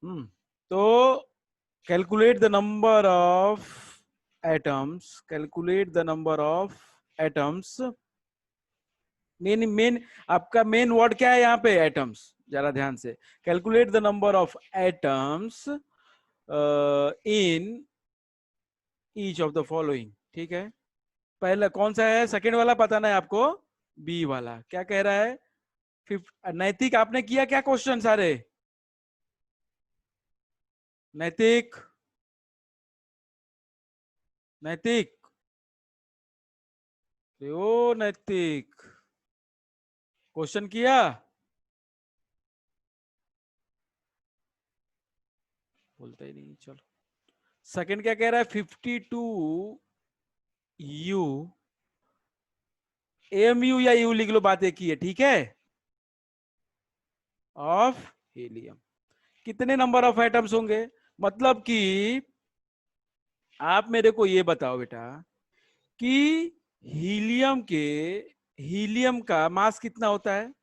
तो calculate the number of atoms, calculate the number of atoms. Main main आपका main word क्या है यहाँ पे? एटम्स। जरा ध्यान से, calculate the number of atoms in each of the following. ठीक है, पहला कौन सा है? सेकेंड वाला पता नहीं आपको? बी वाला क्या कह रहा है? नैतिक, आपने किया क्या क्वेश्चन सारे? नैतिक, नैतिक, ओ नैतिक, क्वेश्चन किया? बोलता ही नहीं। चलो, सेकंड क्या कह रहा है? 52 यू, एम यू या यू लिख लो, बात एक ही है। ठीक है, ऑफ हीलियम। कितने नंबर ऑफ एटम्स होंगे? मतलब कि आप मेरे को ये बताओ बेटा कि हीलियम के, हीलियम का मास कितना होता है?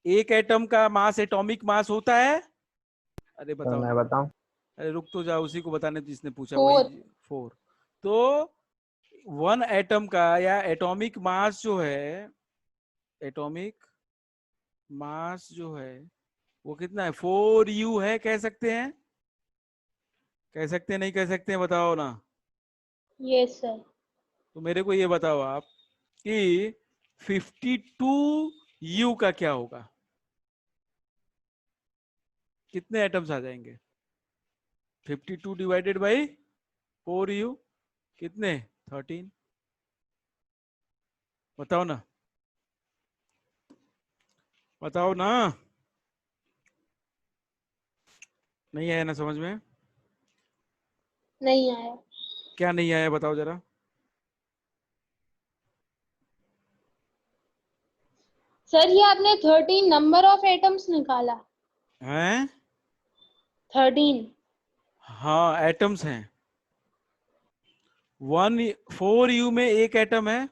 एक एटम का मास, एटॉमिक मास होता है। अरे तो बताओ मैं ना। बताऊं? अरे रुक तो जाओ, उसी को बताने तो जिसने पूछा वही। 4। 4। तो वन एटम का या एटॉमिक मास जो है, एटॉमिक मास जो है वो कितना है? 4u है। कह सकते हैं? कह सकते हैं नहीं कह सकते हैं? बताओ ना। Yes sir. तो मेरे को ये बताओ आप कि 52u का क्या होगा? कितने एटम्स आ जाएंगे? 52 डिवाइडेड बाई 4u कितने? 13। बताओ ना, बताओ ना। नहीं आया ना समझ में? नहीं आया क्या नहीं आया बताओ जरा। सर। ये आपने 13 नंबर ऑफ एटम्स निकाला? हैं? 13। हाँ एटम्स हैं। 4u में एक एटम है।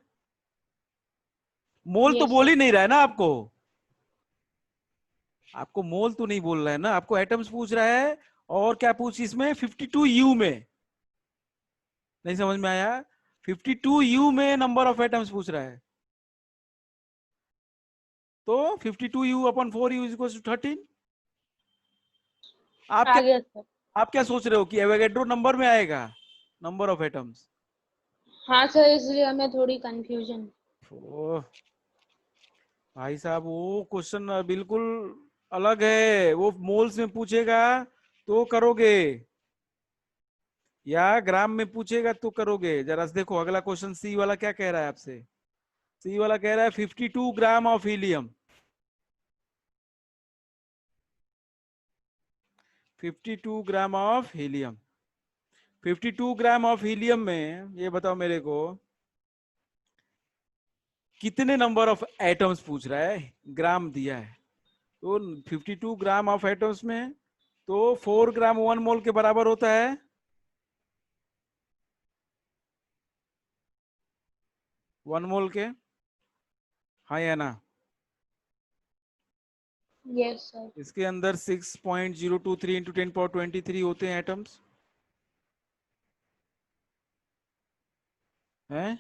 मोल तो यस बोल सर। ही नहीं रहा है ना आपको? आपको मोल तो नहीं बोल रहा है ना, आपको एटम्स पूछ रहा है। और क्या पूछ इसमें? 52u में। नहीं समझ में आया? 52u में नंबर ऑफ एटम्स पूछ रहा है। तो 52u upon 4u is equal to 13। आप आ क्या, गया सर। आप क्या सोच रहे हो कि एवोगैड्रो नंबर में आएगा नंबर ऑफ एटम्स? हाँ सर, इसलिए हमें थोड़ी कंफ्यूजन। ओह भाई साहब, वो क्वेश्चन बिल्कुल अलग है। वो मोल्स में पूछेगा तो करोगे, या ग्राम में पूछेगा तो करोगे। जरा से देखो अगला क्वेश्चन, सी वाला क्या कह रहा है आपसे? सी वाला कह रहा है 52 gram of helium. 52 gram of helium. 52 gram of helium में ये बताओ मेरे को कितने नंबर ऑफ एटम्स पूछ रहा है? ग्राम दिया है तो 52 ग्राम ऑफ एटम्स में तो 4 ग्राम 1 मोल के बराबर होता है। 1 मोल के, हाँ या ना? Yes sir. इसके अंदर 6.023 इंटू 10 पावर 23 होते हैं एटम्स हैं।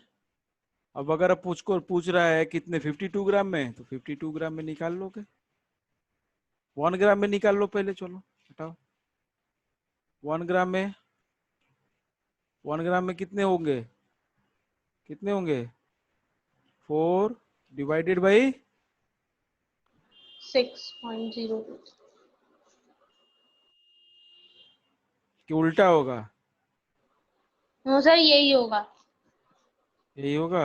अब अगर अब पूछ रहा है कितने 52 ग्राम में, तो 52 ग्राम में निकाल लोगे। 1 ग्राम में निकाल लो पहले, चलो हटाओ। 1 ग्राम में, 1 ग्राम में कितने होंगे? कितने होंगे? 4 डिवाइडेड बाई 6.02। कि उल्टा होगा? हाँ सर, यही होगा। यही होगा।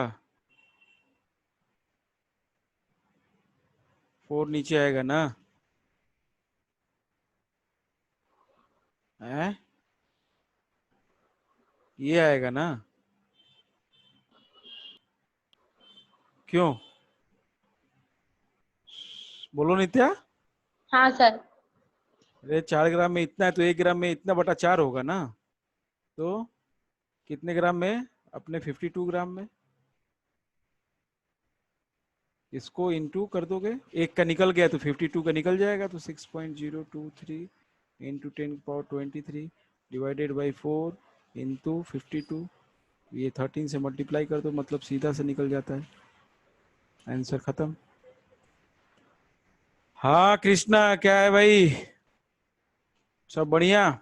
4 नीचे आएगा ना? है, ये आएगा ना? क्यों? बोलो नित्या। हाँ सर। अरे 4 ग्राम में इतना है तो 1 ग्राम में इतना बटा 4 होगा ना? तो कितने ग्राम में? अपने 52 ग्राम में। इसको इंटू कर दोगे, एक का निकल गया तो 52 का निकल जाएगा, तो 6.023 इंटू 10⁻23 डिवाइडेड बाई 4 इंटू 52, ये 13 से मल्टीप्लाई कर दो, मतलब सीधा से निकल जाता है आंसर, खत्म। हाँ कृष्णा, क्या है भाई, सब बढ़िया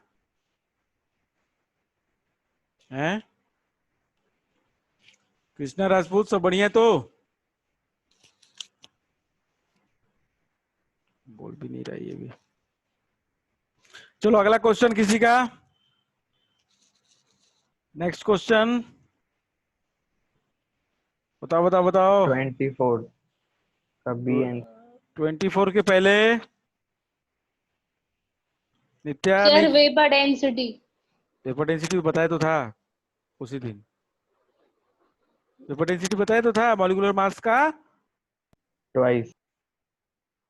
हैं? कृष्णा राजपूत, सब बढ़िया तो? बोल भी नहीं रहा ये भी। चलो अगला क्वेश्चन किसी का, नेक्स्ट क्वेश्चन, बताओ बताओ बताओ। 24 का बी आंसर। 24 के पहले नित्या सर नहीं, वेपर डेंसिटी। वेपर डेंसिटी बताया तो था उसी दिन, वेपर डेंसिटी बताया तो था, मॉलिक्यूलर मास का twice.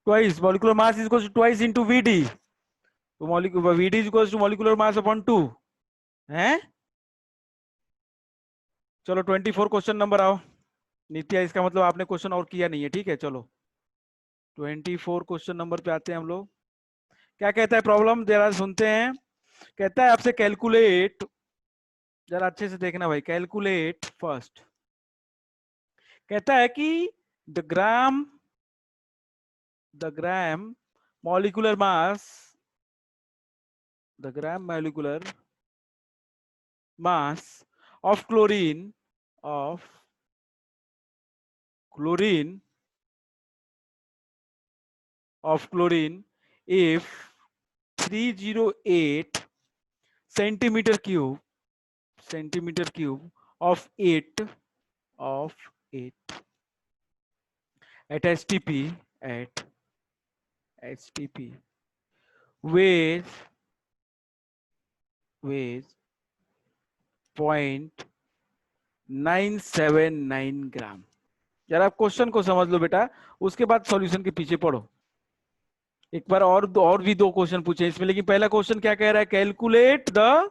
Twice, molecular mass is equal to twice into VD, तो molecular VD is equal to molecular mass upon 2 है। चलो 24 क्वेश्चन नंबर आओ नित्या, इसका मतलब आपने क्वेश्चन और किया नहीं है, ठीक है। चलो 24 क्वेश्चन नंबर पे आते हैं हम लोग। क्या कहता है प्रॉब्लम, जरा सुनते हैं। कहता है आपसे कैलकुलेट, जरा अच्छे से देखना भाई, कैलकुलेट फर्स्ट। कहता है कि the gram molecular mass, the gram molecular mass of chlorine of chlorine if 308 centimeter cube of it at STP weighs 0.979 ग्राम। जरा आप क्वेश्चन को समझ लो बेटा, उसके बाद सॉल्यूशन के पीछे पढ़ो। एक बार और भी दो क्वेश्चन पूछे इसमें, लेकिन पहला क्वेश्चन क्या कह रहा है, कैलकुलेट द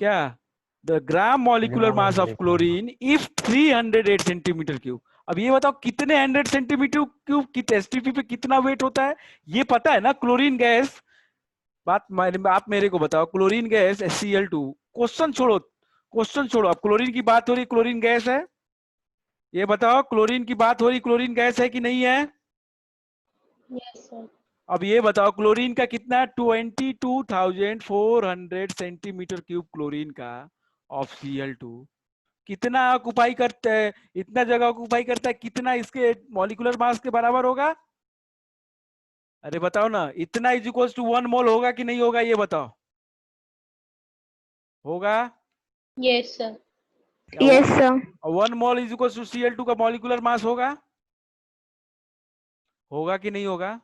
क्या, the gram molecular mass of chlorine if 308 centimetre cube. अब ये बताओ कितने 100 सेंटीमीटर क्यूब की एसटीपी पे कितना वेट होता है, ये पता है ना। क्लोरीन गैस, आप मेरे को बताओ, क्लोरीन गैस HCl2, क्वेश्चन छोड़ो, अब क्लोरीन की बात हो रही, क्लोरीन गैस है, ये बताओ क्लोरीन की बात हो रही, क्लोरीन गैस है कि नहीं है? Yes sir. अब ये बताओ क्लोरीन का कितना, 22,400 सेंटीमीटर क्यूब क्लोरीन का ऑफ Cl2 कितना ऑक्युपाई करता है, इतना जगह ऑक्युपाई करता है, कितना इसके मॉलिक्यूलर मास के बराबर होगा? अरे बताओ ना, इतना इज इक्वल टू 1 मोल होगा कि नहीं होगा, ये बताओ। होगा? Yes sir. Yes sir. 1 mole is equal to Cl2 का मॉलिक्यूलर मास होगा? होगा कि नहीं होगा?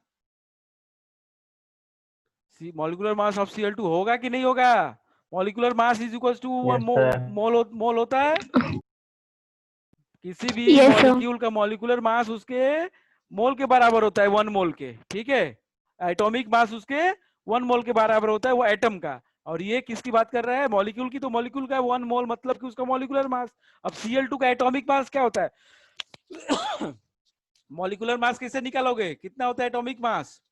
मॉलिक्यूलर मास ऑफ Cl2 होगा कि नहीं होगा? Molecular mass is equal to yes sir. Mole होता है। किसी भी Yes, sir. मॉलिक्यूल का मॉलिक्यूलर मास उसके मोल के बराबर होता है, 1 मोल के, ठीक है। एटॉमिक मास उसके 1 मोल के बराबर होता है, वो एटम का। और ये किसकी बात कर रहा है, मॉलिक्यूल की, तो मॉलिक्यूल का 1 मोल मतलब कि उसका मॉलिक्यूलर मास। अब Cl2 का एटॉमिक मास क्या होता है? मॉलिक्यूलर मास कैसे निकालोगे, कितना होता है एटॉमिक मास?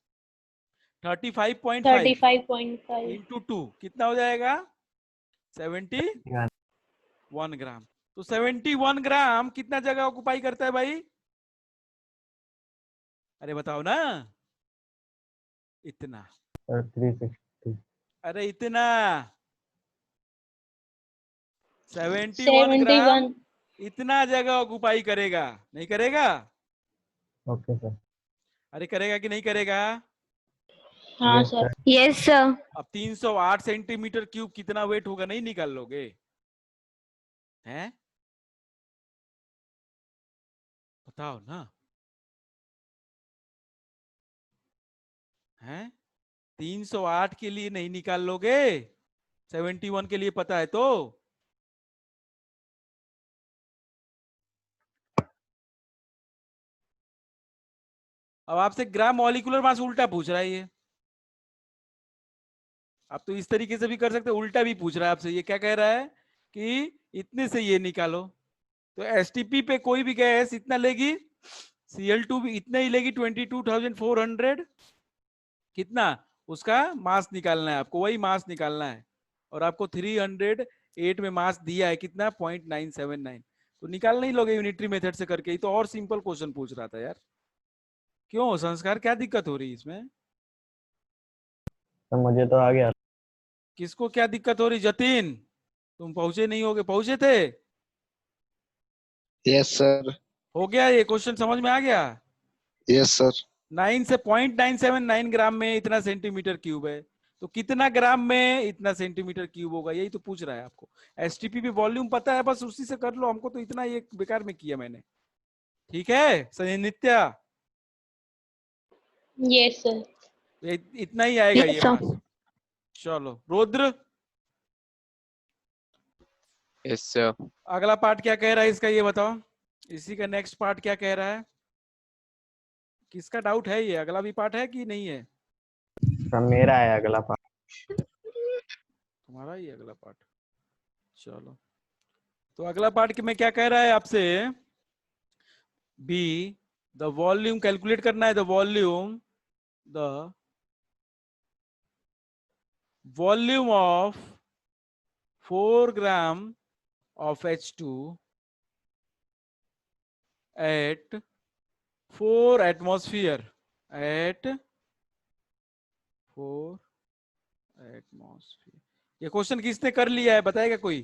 35.5 35.5। इंटू 2 कितना हो जाएगा? 71 ग्राम। तो 71 ग्राम कितना जगह ऑक्युपाई करता है भाई? अरे बताओ ना, इतना। 360। अरे इतना 71 ग्राम 71। इतना जगह ऑक्युपाई करेगा, नहीं करेगा? Okay sir. अरे करेगा कि नहीं करेगा? हाँ yes sir. Sir. Yes, sir. अब 308 सेंटीमीटर क्यूब कितना वेट होगा, नहीं निकाल लोगे हैं? बताओ ना, हैं? 308 के लिए नहीं निकाल लोगे, 71 के लिए पता है तो। अब आपसे ग्राम मॉलिक्यूलर मास उल्टा पूछ रहा है ये। आप तो इस तरीके से भी कर सकते, उल्टा भी पूछ रहा है आपसे। ये क्या कह रहा है कि इतने से ये निकालो, तो एसटीपी पे कोई भी गैस इतना लेगी, Cl2 भी इतना ही लेगी, 22,400 कितना उसका मास निकालना है आपको, वही मास निकालना है। और आपको 308 में मास दिया है कितना, 0.979, तो निकाल नहीं लोगे यूनिटरी मेथड से करके ही तो। और सिंपल क्वेश्चन पूछ रहा था यार। क्यों संस्कार, क्या दिक्कत हो रही है इसमें? तो मुझे तो आ गया। किसको क्या दिक्कत हो रही? जतिन, तुम पहुंचे नहीं होगे, पहुंचे थे? Yes sir. हो गया ये क्वेश्चन, समझ में आ गया? Yes sir. 9 से 0.979 ग्राम में इतना सेंटीमीटर क्यूब है, तो कितना ग्राम में इतना सेंटीमीटर क्यूब होगा, यही तो पूछ रहा है आपको। एसटीपी भी वॉल्यूम पता है, बस उसी से कर लो। हमको तो इतना ये बेकार में किया मैंने। ठीक है सही नित्या? Yes sir. इतना ही आएगा Yes, ये sir. मास। चलो रुद्र, यस सर। अगला पार्ट क्या कह रहा है इसका, ये बताओ। इसी का नेक्स्ट पार्ट क्या कह रहा है? किसका डाउट है? ये अगला भी पार्ट है कि नहीं है? सर मेरा है अगला पार्ट। तुम्हारा ही अगला पार्ट। चलो, तो अगला पार्ट में क्या कह रहा है आपसे? बी, द वॉल्यूम कैलकुलेट करना है। The volume of 4 gram of H2 at 4 atmosphere, at 4 atmosphere। ये क्वेश्चन किसने कर लिया है बताएगा कोई?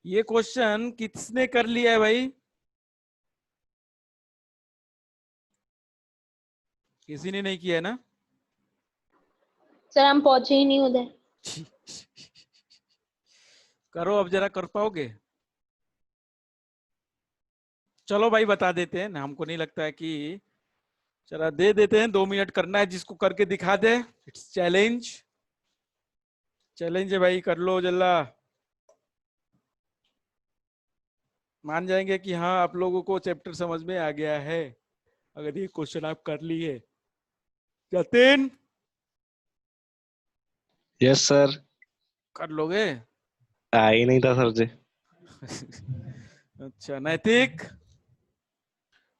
ये क्वेश्चन किसने कर लिया है भाई? किसी ने नहीं किया है ना? सर हम पहुंचे ही नहीं उधर। करो अब जरा, कर पाओगे? चलो भाई बता देते हैं ना, हमको नहीं लगता है कि, चला दे देते हैं। 2 मिनट करना है, जिसको करके दिखा दे। इट्स चैलेंज, चैलेंज है भाई, कर लो जल्ला। मान जाएंगे कि हाँ आप लोगों को चैप्टर समझ में आ गया है अगर ये क्वेश्चन आप कर लिए। Jatin, yes sir. कर लोगे? आ ही नहीं था सर जी। अच्छा नैतिक,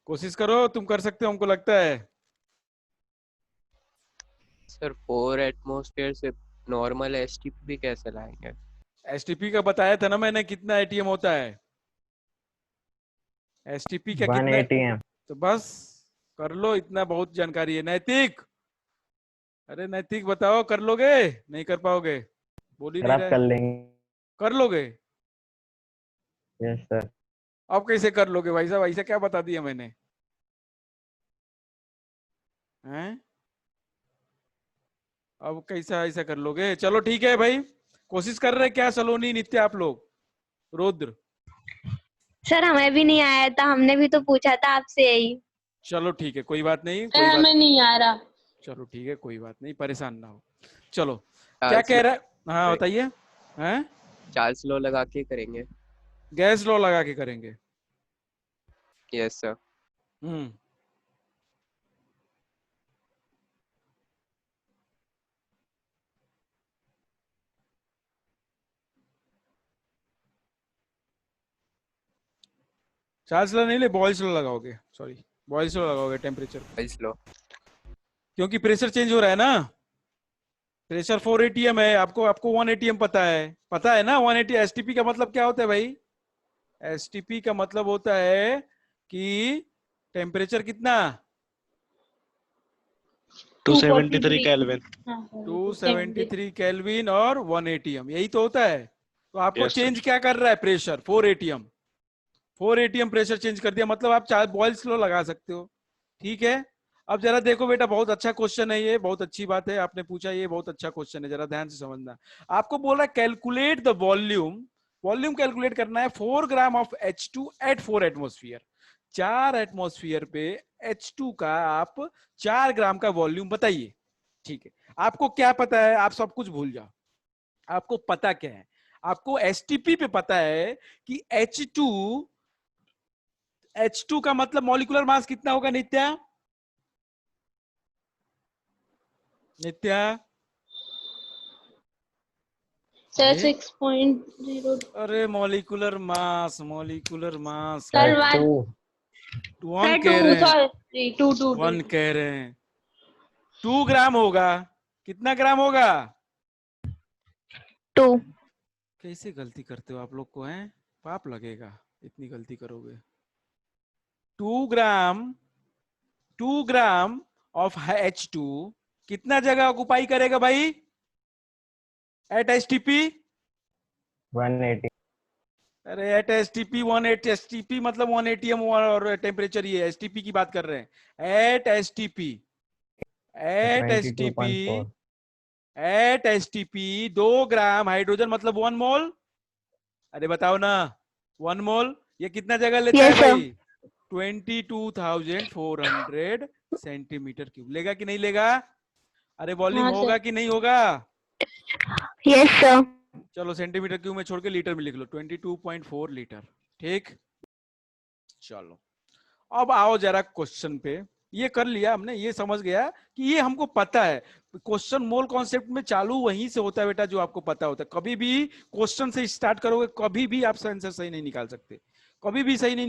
कोशिश करो, तुम कर सकते हो हमको लगता है। सर 4 एटमॉस्फेयर से नॉर्मल एसटीपी कैसे लाएंगे? एसटीपी का बताया था ना मैंने, कितना एटीएम होता है। एसटीपी का 1 कितना? ATM। तो बस कर लो, इतना बहुत जानकारी है। नैतिक, अरे नैतिक बताओ, कर लोगे? नहीं कर पाओगे, बोल ही सर नहीं आप रहे। कर लेंगे? कर लोगे? Yes sir. अब कैसे कर लोगे भाई साहब, ऐसा क्या बता दिया मैंने? हैं? अब कैसा ऐसा कर लोगे? चलो ठीक है भाई, कोशिश कर रहे क्या सलोनी नित्य आप लोग? रुद्र, सर हमें भी नहीं आया था, हमने भी तो पूछा था आपसे यही। चलो ठीक है, कोई बात नहीं, सर कोई बात। हमें नहीं आ रहा। चलो ठीक है, कोई बात नहीं, परेशान ना हो। चलो क्या चार्ल्स कह लॉ- रहा है? हाँ बताइए। हैं? चार्ल्स लॉ लगा के करेंगे। गैस लॉ लगा के करेंगे। Yes sir. Hmm, Charles law नहीं ले, बॉयल्स लॉ लगाओगे, सॉरी बॉयल्स लॉ लगाओगे टेम्परेचर, चार्ल्स लॉ। क्योंकि प्रेशर चेंज हो रहा है ना। प्रेशर 4 एटीएम है, आपको आपको 1 एटीएम पता है ना। 180 एसटीपी का मतलब क्या होता है भाई? एसटीपी का मतलब होता है कि टेम्परेचर कितना? 273 केल्विन। 273 केल्विन और 1 एटीएम, यही तो होता है। तो आपको Yes, चेंज sir. क्या कर रहा है? Pressure 4 ATM. 4 ATM pressure change कर दिया, मतलब आप चार बॉयल्स लॉ लगा सकते हो। ठीक है, अब जरा देखो बेटा, बहुत अच्छा क्वेश्चन है ये, बहुत अच्छी बात है आपने पूछा, ये बहुत अच्छा क्वेश्चन है, जरा ध्यान से समझना। आपको बोल रहा है calculate the volume, volume calculate करना है 4 gram of H2 at 4 atmosphere. 4 atmosphere पे H2 का आप 4 ग्राम का वॉल्यूम बताइए। ठीक है, आपको क्या पता है? आप सब कुछ भूल जाओ, आपको पता क्या है? आपको एसटीपी पे पता है कि H2 का मतलब मॉलिक्यूलर मास कितना होगा नित्या? नित्या सर अरे 6.0। अरे मॉलिक्यूलर मास सर सर 2। 1 कह टू रहे हैं, सॉरी 2 1 कह रहे हैं। 2 ग्राम होगा। कितना ग्राम होगा? 2। कैसे गलती करते हो आप लोग को, हैं? पाप लगेगा इतनी गलती करोगे। 2 ग्राम ऑफ H2 कितना जगह ऑक्युपाई करेगा भाई एट एसटीपी? 180। अरे एट एसटीपी 180, एसटीपी मतलब 1 एटीएम और टेम्परेचर, ये एसटीपी की बात कर रहे हैं। At STP, at STP, 22.4। At STP 2 gram hydrogen मतलब 1 मोल। अरे बताओ ना, 1 मोल ये कितना जगह लेता है Yes, sir. भाई? 22,400 सेंटीमीटर क्यूब लेगा कि नहीं लेगा? अरे वॉल्यूम हाँ, होगा सर। कि नहीं होगा? Yes, sir. चलो सेंटीमीटर क्यूब में छोड़ के लीटर में लिख लो, 22.4 लीटर। ठीक, चलो अब आओ जरा क्वेश्चन पे। ये कर लिया हमने, ये समझ गया कि ये हमको पता है। क्वेश्चन मोल कॉन्सेप्ट में चालू वहीं से होता है बेटा, जो आपको पता होता है। कभी भी क्वेश्चन से स्टार्ट करोगे, कभी भी आप आंसर सही नहीं निकाल सकते, कभी भी सही नहीं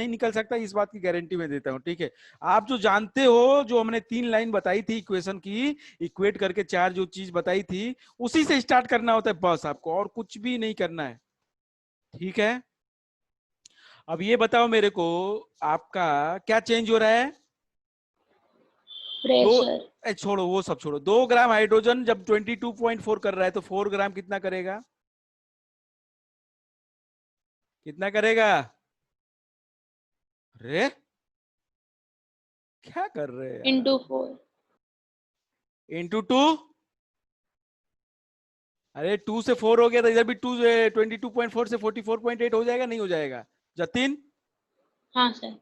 निकल सकता, इस बात की गारंटी मैं देता हूं। ठीक है, आप जो जानते हो, जो हमने 3 लाइन बताई थी इक्वेशन की, इक्वेट करके 4 जो चीज बताई थी, उसी से स्टार्ट करना होता है बस आपको, और कुछ भी नहीं करना है। ठीक है, अब ये बताओ मेरे को, आपका क्या चेंज हो रहा है? प्रेशर। छोड़ो वो सब छोड़ो। 2 ग्राम हाइड्रोजन जब 22.4 कर रहा है तो 4 ग्राम कितना करेगा? कितना करेगा? अरे क्या कर रहे हैं यार? इंटू 4। इंटू 2। अरे 2 से 4 हो गया तो इधर भी 22.4 से 44.8 हो जाएगा, नहीं हो जाएगा जतिन? हाँ सर।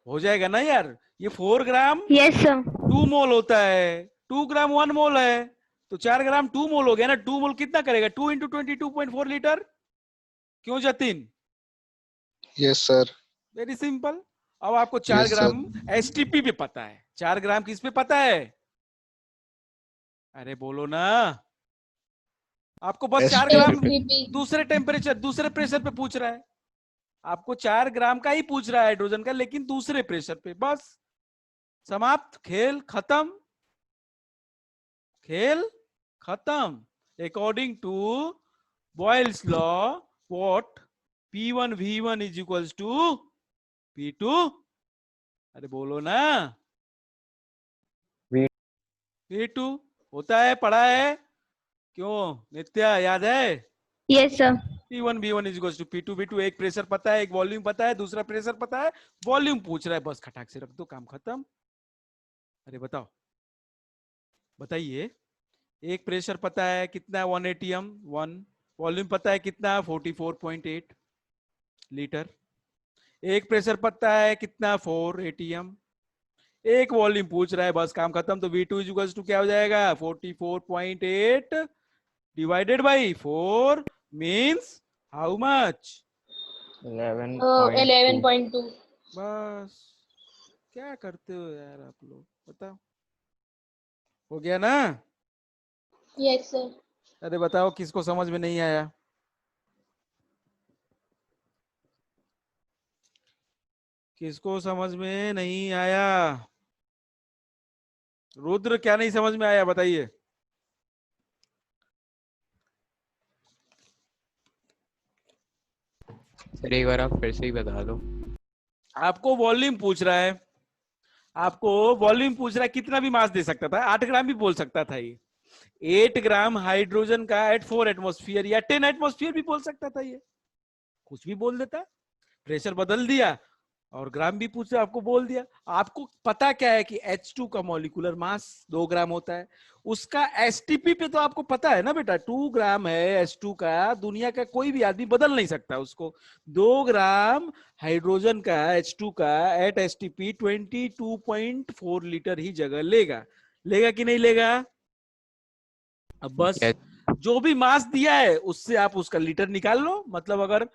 हो जाएगा ना यार। ये 4 ग्राम Yes, sir. 2 मोल होता है, 2 ग्राम 1 मोल है, तो 4 ग्राम 2 मोल हो गया ना। 2 मोल कितना करेगा? 2 इंटू 22.4 लीटर। क्यों Jatin? Yes sir. Very simple. अब आपको 4 यस सर। ग्राम एसटीपी पे पता है, 4 ग्राम किस पे पता है? अरे बोलो ना, आपको बस 4 ग्राम एसटीपी। दूसरे टेम्परेचर, दूसरे प्रेशर पे पूछ रहा है। आपको 4 ग्राम का ही पूछ रहा है हाइड्रोजन का, लेकिन दूसरे प्रेशर पे। बस समाप्त, खेल खत्म, खेल खत्म। According to Boyle's law, what P1 V1 is equals to P2। अरे बोलो ना, P2 होता है, पढ़ा है? क्यों नित्या, याद है? Yes, sir. P1 V1 is equals to P2 V2। एक प्रेशर पता है, एक वॉल्यूम पता है, दूसरा प्रेशर पता है, वॉल्यूम पूछ रहा है, बस खटाक से रख दो, काम खत्म। अरे बताओ, बताइए। एक प्रेशर पता है कितना, 1 एटीएम 1। वॉल्यूम पता है कितना, 44.8 लीटर। एक प्रेशर पता है कितना, 4 एटीएम। एक वॉल्यूम पूछ रहा है, बस काम खत्म। तो V2 इक्वल्स टू क्या हो जाएगा? 44.8 divided by 4 means how much? 11.2। 11.2। बस, क्या करते हो यार आप लोग, बताओ। हो गया ना? Yes sir. अरे बताओ किसको समझ में नहीं आया? किसको समझ में नहीं आया? रुद्र, क्या नहीं समझ में आया बताइए? सर एक बार आप फिर से ही बता दो। आपको वॉल्यूम पूछ रहा है, आपको वॉल्यूम पूछ रहा है, कितना भी मास दे सकता था, 8 ग्राम भी बोल सकता था ये। 8 ग्राम हाइड्रोजन का एट 4 एटमॉस्फेयर या 10 एटमॉस्फेयर भी बोल सकता था, ये कुछ भी बोल देता। प्रेशर बदल दिया और ग्राम भी पूछे, आपको बोल दिया। आपको पता क्या है कि H2 का मॉलिक्यूलर मास 2 ग्राम होता है, उसका एसटीपी पे तो आपको पता है ना बेटा, 2 ग्राम है H2 का। दुनिया का कोई भी आदमी बदल नहीं सकता उसको। 2 ग्राम हाइड्रोजन का H2 का एट एसटीपी 22.4 लीटर ही जगह लेगा। लेगा कि नहीं लेगा? अब बस Yes. जो भी मास दिया है उससे आप उसका लीटर निकाल लो। मतलब अगर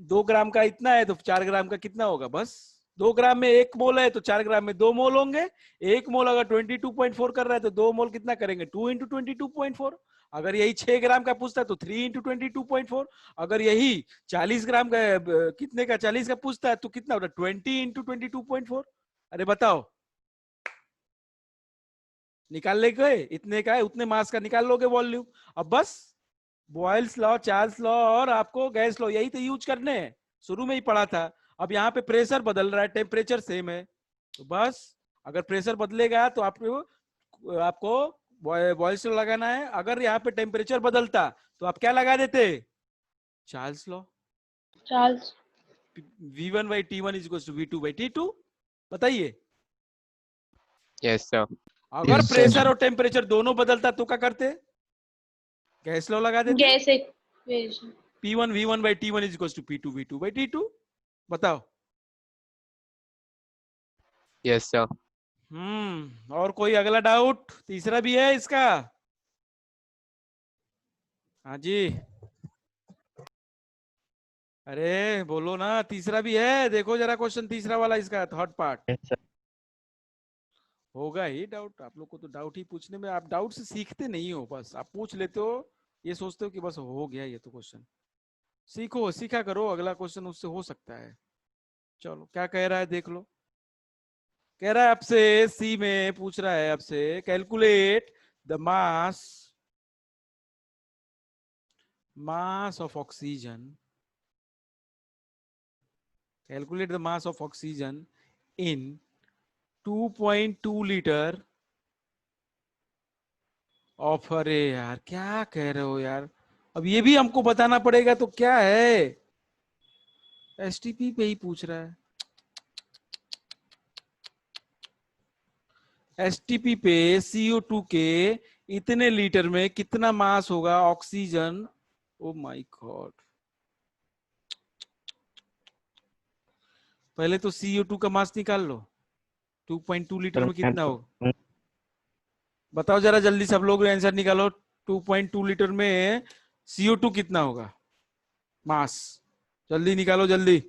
2 ग्राम का इतना है तो 4 ग्राम का कितना होगा? बस 2 ग्राम में 1 मोल है तो 4 ग्राम में 2 मोल होंगे। 1 मोल अगर 22.4 कर रहा है तो 2 मोल कितना करेंगे? 2 इंटू 22.4। अगर यही 6 ग्राम का पूछता है तो 3 इंटू 22.4। अगर यही 40 ग्राम का कितने का 40 का पूछता है तो कितना होता है? 20 इंटू 22.4। अरे बताओ, निकाल ले गए, इतने का है उतने मास का निकाल लोगे वॉल्यूम। अब बस बॉयल्स लॉ, चार्ल्स लॉ और आपको गैस लॉ यही तो यूज करने हैं, शुरू में ही पढ़ा था। अब यहाँ पे प्रेशर बदल रहा है, टेम्परेचर सेम है, तो बस अगर प्रेशर बदलेगा तो आपको आपको बॉयल्स लॉ लगाना है। अगर यहाँ पे टेम्परेचर बदलता तो आप क्या लगा देते, Charles law. Charles. V1 by T1 is equals to V2 by T2। बताइए, Yes, sir. अगर Yes, sir. प्रेशर और टेम्परेचर दोनों बदलता तो क्या करते, गैस लॉ लगा देते। Gas equation. P1 V1 by T1 is equals to P2 V2 by T2। बताओ। Yes, sir. और कोई अगला डाउट, तीसरा भी है इसका। हाँ जी, अरे बोलो ना, तीसरा भी है, देखो जरा क्वेश्चन तीसरा वाला इसका थर्ड पार्ट। Yes, sir. होगा ही डाउट, आप लोग को तो डाउट ही पूछने में, आप डाउट से सीखते नहीं हो, बस आप पूछ लेते हो, ये सोचते हो कि बस हो गया ये तो क्वेश्चन। सीखो, सीखा करो, अगला क्वेश्चन उससे हो सकता है। चलो क्या कह रहा है देख लो। कह रहा है आपसे, सी में पूछ रहा है आपसे, calculate the mass of oxygen, calculate the mass of oxygen in 2.2 liter of, अरे यार क्या कह रहे हो यार, अब ये भी हमको बताना पड़ेगा तो क्या है, एसटीपी पे ही पूछ रहा है। एसटीपी पे CO2 के इतने लीटर में कितना मास होगा ऑक्सीजन, ओ माय गॉड। पहले तो CO2 का मास निकाल लो, 2.2 लीटर में कितना होगा, बताओ जरा जल्दी सब लोग आंसर निकालो। 2.2 लीटर में CO2 कितना होगा मास, जल्दी निकालो जल्दी।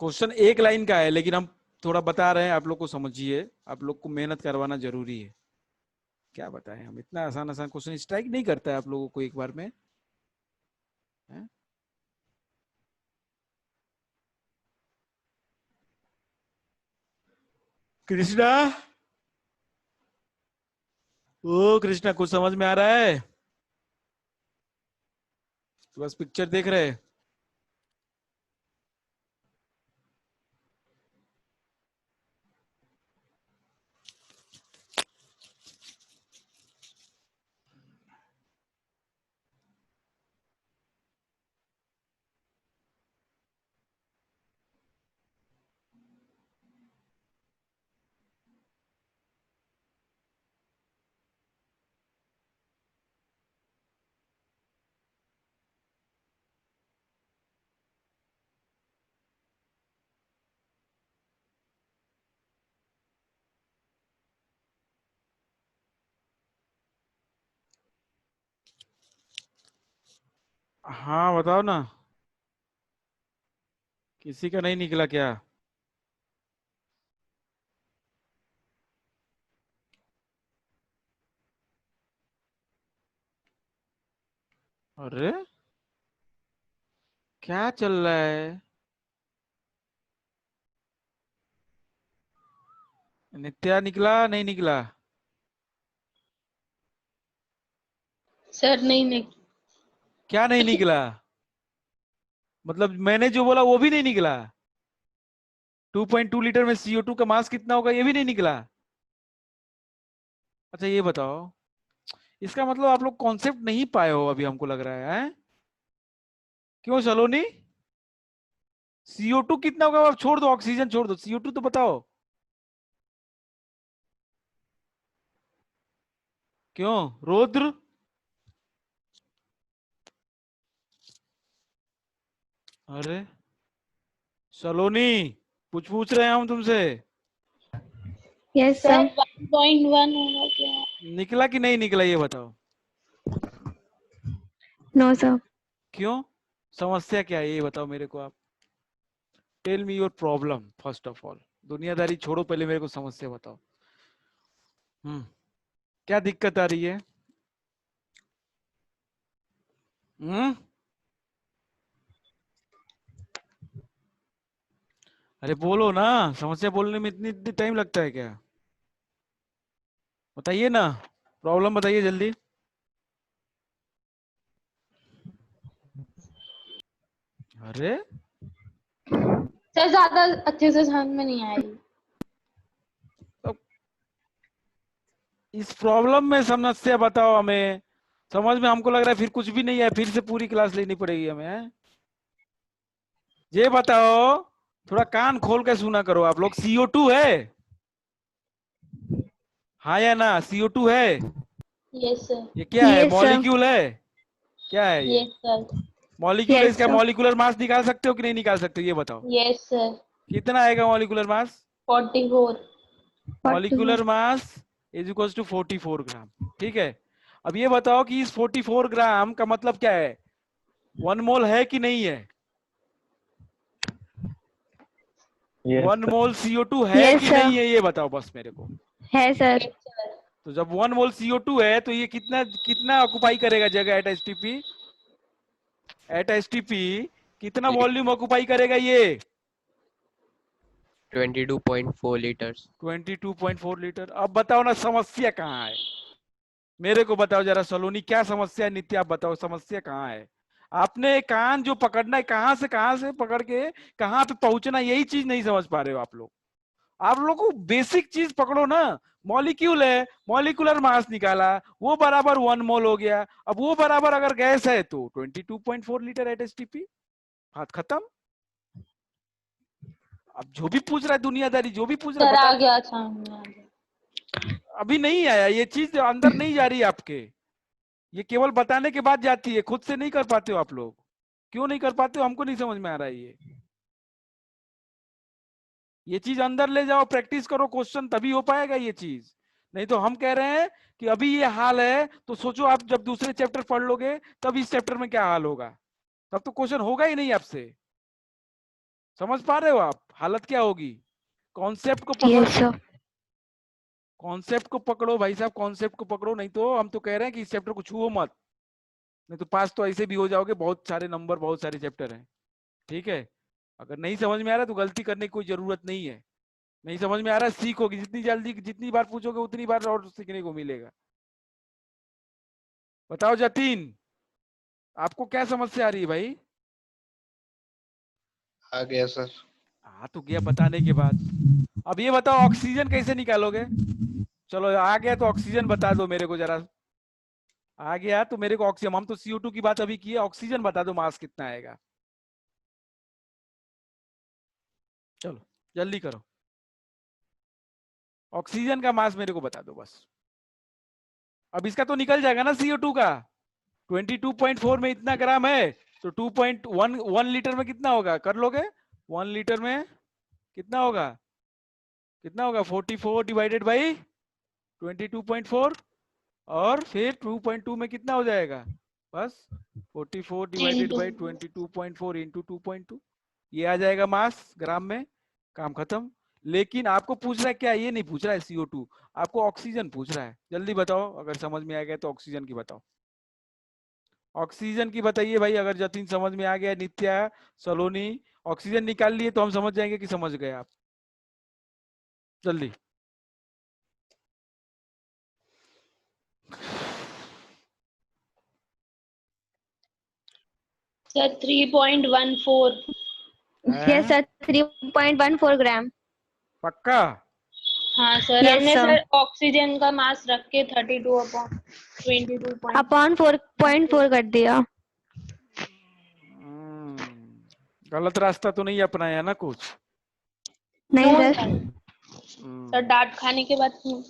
क्वेश्चन एक लाइन का है, लेकिन हम थोड़ा बता रहे हैं, आप लोग को समझिए, आप लोग को मेहनत करवाना जरूरी है। क्या बताएं हम, इतना आसान आसान क्वेश्चन स्ट्राइक नहीं करता है आप लोगों को एक बार में है? कृष्णा, ओ कृष्णा, कुछ समझ में आ रहा है, बस पिक्चर देख रहे हैं। हाँ बताओ ना, किसी का नहीं निकला क्या, अरे क्या चल रहा है, नित्या निकला नहीं निकला, सर नहीं क्या नहीं निकला, मतलब मैंने जो बोला वो भी नहीं निकला। 2.2 लीटर में CO2 का मास कितना होगा ये भी नहीं निकला। अच्छा ये बताओ, इसका मतलब आप लोग कॉन्सेप्ट नहीं पाए हो अभी, हमको लग रहा है, हैं? क्यों सलोनी, CO2 कितना होगा, आप छोड़ दो, ऑक्सीजन छोड़ दो, CO2 तो बताओ। क्यों रुद्र, अरे सलोनी, पूछ रहे हैं हम तुमसे, यस सर सर। 1.1 होगा क्या? निकला कि नहीं निकला ये बताओ। No sir. क्यों, समस्या क्या है ये बताओ मेरे को आप, tell me your problem first of all, दुनियादारी छोड़ो, पहले मेरे को समस्या बताओ। क्या दिक्कत आ रही है? अरे बोलो ना, समस्या बोलने में इतनी इतनी टाइम लगता है क्या? बताइए ना, प्रॉब्लम बताइए जल्दी। अरे सर ज्यादा अच्छे से समझ में नहीं आई। इस प्रॉब्लम में समस्या बताओ हमें, समझ में हमको लग रहा है फिर कुछ भी नहीं है, फिर से पूरी क्लास लेनी पड़ेगी हमें, हैं? ये बताओ, थोड़ा कान खोल के सुना करो आप लोग। CO2 है, हाँ या ना? CO2 है? Yes sir. ये क्या है? Yes, sir. मॉलिक्यूल है? क्या है ये? Yes sir. मॉलिक्यूल है, Yes, इसका sir. मॉलिक्यूलर मास निकाल सकते हो कि नहीं निकाल सकते हो? ये बताओ, यस सर। कितना आएगा molecular mass? 44। Molecular mass is equal to 44 gram. ठीक है, अब ये बताओ कि इस 44 ग्राम का मतलब क्या है? 1 मोल है कि नहीं है? Yes, 1 sir. मोल CO2 है Yes, कि sir. नहीं है, ये बताओ बस मेरे को। है सर। Yes sir. तो जब 1 मोल CO2 है तो ये कितना कितना ऑक्युपाई करेगा जगह एट एसटीपी? एट एसटीपी कितना वॉल्यूम ऑक्युपाई करेगा ये? 22.4 liters. 22.4 लीटर। अब बताओ ना समस्या कहाँ है, मेरे को बताओ जरा सलोनी, क्या समस्या है? नित्या आप बताओ समस्या कहाँ है? आपने कान जो पकड़ना है, कहाँ से पकड़ के कहाँ पे पहुंचना, यही चीज नहीं समझ पा रहे हो आप लोग। आप लोग को बेसिक चीज पकड़ो ना। मॉलिक्यूल है, मॉलिक्यूलर मास निकाला, वो बराबर 1 मोल हो गया। अब वो बराबर अगर गैस है तो 22.4 लीटर एट एसटीपी, बात खत्म। अब जो भी पूछ रहा है दुनियादारी, जो भी पूछ रहा है सर बता। आ गया सामने आ गया। अभी नहीं आया, ये चीज अंदर नहीं जा रही आपके, ये केवल बताने के बाद जाती है, खुद से नहीं कर पाते हो आप लोग। क्यों नहीं कर पाते हो, हमको नहीं समझ में आ रहा है ये चीज अंदर ले जाओ, प्रैक्टिस करो क्वेश्चन, तभी हो पाएगा ये चीज। नहीं तो हम कह रहे हैं कि अभी ये हाल है, तो सोचो आप जब दूसरे चैप्टर पढ़ लोगे तब इस चैप्टर में क्या हाल होगा, तब तो क्वेश्चन होगा ही नहीं आपसे। समझ पा रहे हो आप हालत क्या होगी? कॉन्सेप्ट को पकड़ो, Yes, sir. कॉन्सेप्ट को पकड़ो भाई साहब, कॉन्सेप्ट को पकड़ो। नहीं तो हम तो कह रहे हैं कि इस चैप्टर को छुओ मत, नहीं तो पास तो ऐसे भी हो जाओगे, बहुत सारे नंबर, बहुत सारे चैप्टर हैं। ठीक है, अगर नहीं समझ में आ रहा तो गलती करने की कोई जरूरत नहीं है। नहीं समझ में आ रहा है, सीखोगे, जितनी जल्दी जितनी बार पूछोगे उतनी बार और सीखने को मिलेगा। बताओ जतीन, आपको क्या समस्या आ रही है भाई? आ गया सर। आ तो गया बताने के बाद। अब ये बताओ ऑक्सीजन कैसे निकालोगे? चलो आ गया तो ऑक्सीजन बता दो मेरे को जरा। आ गया तो मेरे को ऑक्सीजन, हम तो CO2 की बात अभी की है, ऑक्सीजन बता दो मास कितना आएगा। चलो जल्दी करो, ऑक्सीजन का मास मेरे को बता दो बस। अब इसका तो निकल जाएगा ना CO2 का। 22.4 में इतना ग्राम है तो 2.1 लीटर में कितना होगा, कर लोगे? 1 लीटर में कितना होगा? कितना होगा? 44 डिवाइडेड बाई 22.4, और फिर 2.2 में कितना हो जाएगा? बस 44 डिवाइडेड बाई 22.4 इंटू 2.2, ये आ जाएगा मास ग्राम में, काम खत्म। लेकिन आपको पूछ रहा है क्या? ये नहीं पूछ रहा है CO2, आपको ऑक्सीजन पूछ रहा है। जल्दी बताओ, अगर समझ में आ गया तो ऑक्सीजन की बताओ, ऑक्सीजन की बताइए भाई। अगर जतिन समझ में आ गया, नित्या, सलोनी ऑक्सीजन निकाल लिए तो हम समझ जाएंगे कि समझ गए आप। जल्दी। सर 3.14। Yes, sir. 3.14 gram. पक्का? हाँ सर, Yes, हमने sir. सर ऑक्सीजन का मास रख के 32/22. Upon 4.4 कर दिया। गलत रास्ता तो नहीं अपनाया ना कुछ? नहीं नो सर। सर, डांट खाने के बाद क्यों?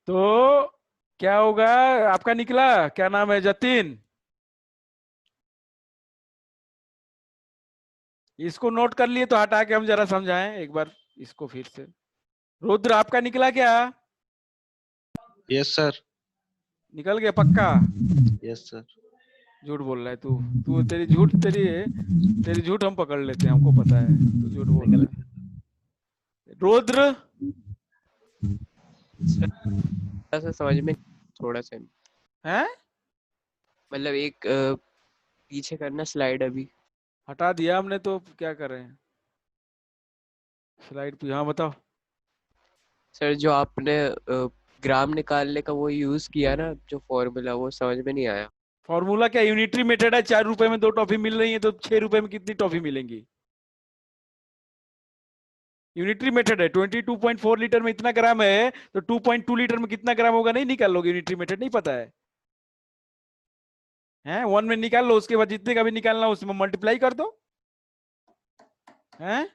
तो क्या होगा? आपका निकला, क्या नाम है? जतिन, इसको नोट कर लिए तो हटा के हम जरा समझाएं एक बार इसको फिर से। रुद्र, आपका निकला क्या? Yes sir. निकल गया पक्का? Yes sir. झूठ बोल रहा है तू, तू तेरी झूठ, तेरी झूठ हम पकड़ लेते हैं, हमको पता है तू झूठ बोल रहा है। रुद्र, सा समझ में थोड़ा सा, हैं? मतलब एक पीछे करना स्लाइड अभी। हटा दिया हमने तो क्या कर रहे हैं? स्लाइड पे, हाँ बताओ। सर जो आपने ग्राम निकालने का वो यूज किया ना, जो फॉर्मूला, वो समझ में नहीं आया। फॉर्मूला क्या यूनिटरी मेथड है? 4 रुपए में 2 टॉफी मिल रही है तो 6 रुपए में कितनी टॉफी मिलेंगी? यूनिटरी मेथड है। 22.4 लीटर में इतना ग्राम है तो 2.2 लीटर में कितना ग्राम होगा नहीं निकाल लोगे? यूनिटरी मेथड नहीं पता है? हैं? 1 में निकाल लो, उसके बाद जितने का भी निकालना हो उसमें मल्टीप्लाई कर दो। हैं?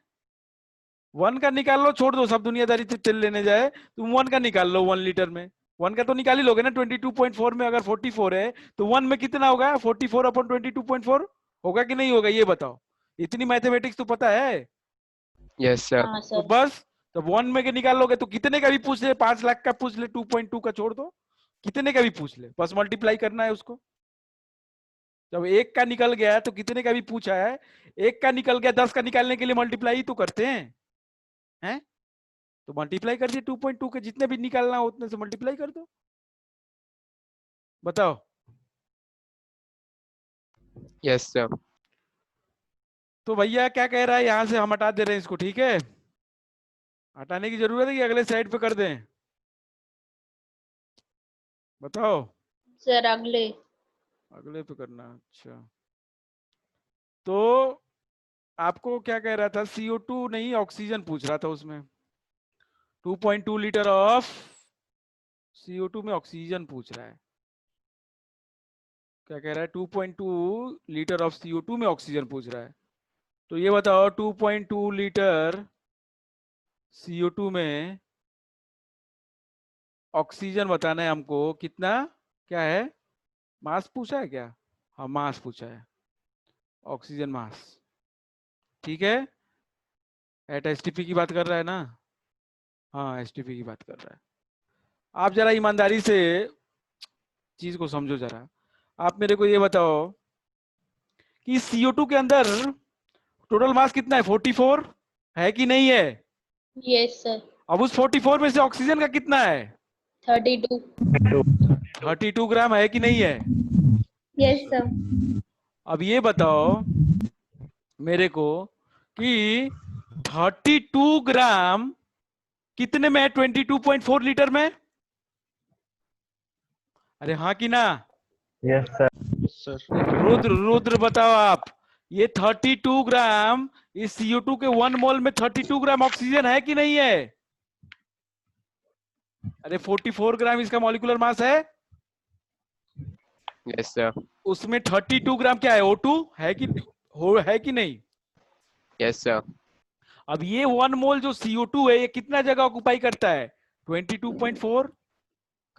1 का निकाल लो, छोड़ दो सब दुनियादारी से तेल लेने जाए, तुम 1 का निकाल लो 1 लीटर में। 1 का तो निकाल ही लोगे ना। 22.4 में अगर 44 है तो 1 में कितना होगा? 44 अपॉन 22.4 होगा कि नहीं होगा? ये बताओ। इतनी मैथमेटिक्स तो पता है? Yes sir. हाँ तो सर। बस, तब 1 में के निकाल लोगे तो कितने का भी पूछ ले, 5 लाख का पूछ ले, 2.2 का छोड़ दो, कितने का भी पूछ ले, बस मल्टीप्लाई करना है उसको। जब 1 का निकल गया तो कितने का भी पूछा है, 1 का निकल गया, 10 का निकालने के लिए मल्टीप्लाई ही तो करते हैं। हैं? तो मल्टीप्लाई कर दिए 2.2 के, जितने भी निकालना हो उतने से मल्टीप्लाई कर दो। बताओ। Yes sir. तो भैया क्या कह रहा है, यहां से हम हटा दे रहे हैं इसको, ठीक है? हटाने की जरूरत है कि अगले साइड पे कर दें? बताओ। सर अगले। अगले पे करना, अच्छा। तो आपको क्या कह रहा था? CO2 नहीं, ऑक्सीजन पूछ रहा था उसमें। 2.2 लीटर ऑफ CO2 में ऑक्सीजन पूछ रहा है। क्या कह रहा है? 2.2 लीटर ऑफ CO2 में ऑक्सीजन पूछ रहा है। तो ये बताओ, 2.2 लीटर CO2 में ऑक्सीजन बताना है हमको, कितना? क्या है? मास पूछा है क्या? हाँ मास पूछा है, ऑक्सीजन मास। ठीक है, एट STP की बात कर रहा है ना? हाँ STP की बात कर रहा है। आप जरा ईमानदारी से चीज को समझो जरा। आप मेरे को ये बताओ कि CO2 के अंदर टोटल मास कितना है? 44 है कि नहीं है? Yes sir. अब उस 44 में से ऑक्सीजन का कितना है? 32। 32 ग्राम है कि नहीं है? Yes sir. अब ये बताओ मेरे को कि 32 ग्राम कितने में है? 22.4 लीटर में? अरे हाँ कि ना? Yes, sir. Sir. Rudra Rudra बताओ आप। ये 32 ग्राम, इस CO2 के 1 मोल में 32 ग्राम ऑक्सीजन है कि नहीं है? अरे 44 ग्राम इसका मॉलिक्यूलर मास है। Yes sir. उसमें 32 ग्राम क्या है? O2 है कि है कि नहीं? Yes sir. अब ये 1 मोल जो CO2 है ये कितना जगह ऑक्युपाई करता है? 22.4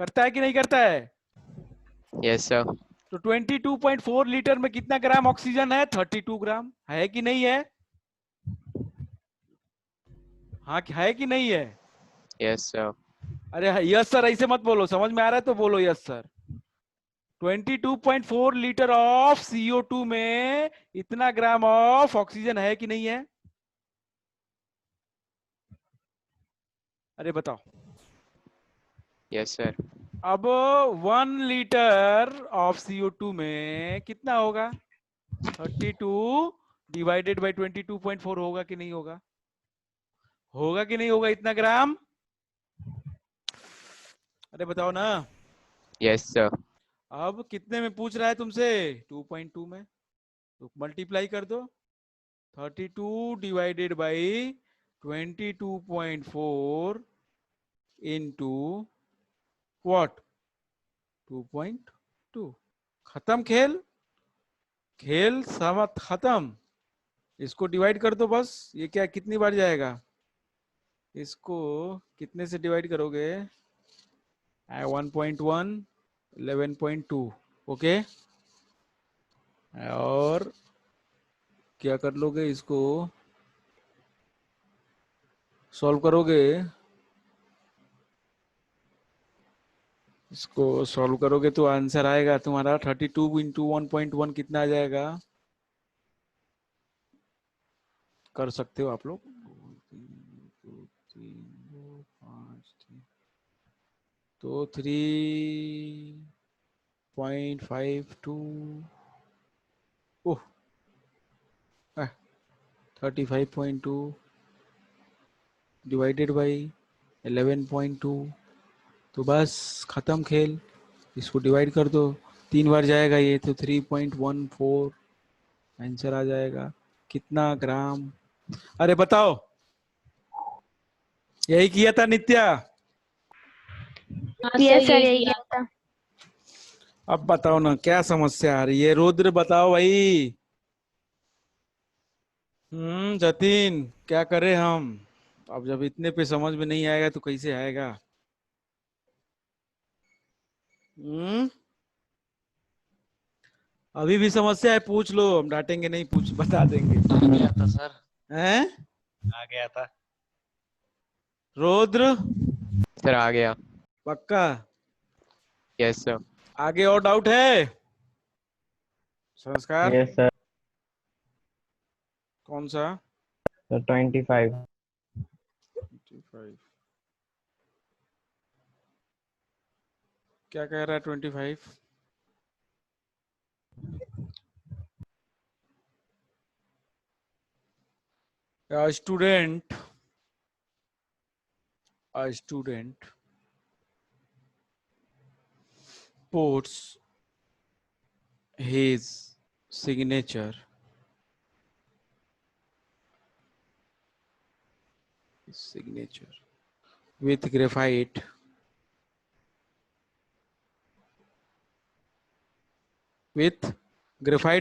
करता है कि नहीं करता है? Yes sir. तो 22.4 लीटर में कितना ग्राम ऑक्सीजन है? 32 ग्राम है कि नहीं है? हाँ है कि नहीं है? Yes sir. अरे यस सर ऐसे मत बोलो, समझ में आ रहा है तो बोलो yes sir. 22.4 litre of CO2 में इतना ग्राम ऑफ ऑक्सीजन है कि नहीं है? अरे बताओ। Yes sir. अब 1 लीटर ऑफ CO2 में कितना होगा? 32 डिवाइडेड बाई 22.4 होगा कि नहीं होगा? होगा कि नहीं होगा इतना ग्राम? अरे बताओ ना। Yes sir. अब कितने में पूछ रहा है तुमसे? 2.2 में, तो मल्टीप्लाई कर दो। 32 डिवाइडेड बाई 22.4 इंटू व्हाट? 2.2। खत्म खेल, खेल समाप्त, खत्म। इसको डिवाइड कर दो बस। ये क्या कितनी बार जाएगा? इसको कितने से डिवाइड करोगे? 1.1, 11.2, ओके। और क्या कर लोगे? इसको सॉल्व करोगे, इसको सॉल्व करोगे तो आंसर आएगा तुम्हारा 32 इंटू 1.1 कितना आ जाएगा? कर सकते हो आप लोग। 2, 3, 2, 5, 3। तो 3.52 ओह 35.2 डिवाइडेड बाई 11.2, तो बस खत्म खेल। इसको डिवाइड कर दो, 3 बार जाएगा ये, तो 3.14 आंसर आ जाएगा। कितना ग्राम? अरे बताओ, यही किया था नित्या? हाँ यस सर सर, यही यही किया। किया था। अब बताओ ना क्या समस्या आ रही है। रुद्र बताओ भाई। जतिन क्या करें हम? अब जब इतने पे समझ में नहीं आएगा तो कैसे आएगा? अभी भी समस्या है? पूछ लो, हम डांटेंगे नहीं, पूछ बता देंगे। आ गया था सर, हैं? आ गया था। रुद्र सर आ गया। पक्का? Yes sir. आगे और डाउट है? संस्कार Yes, sir. कौन सा? So 25. 25 क्या कह रहा है? 25 a student puts his signature with graphite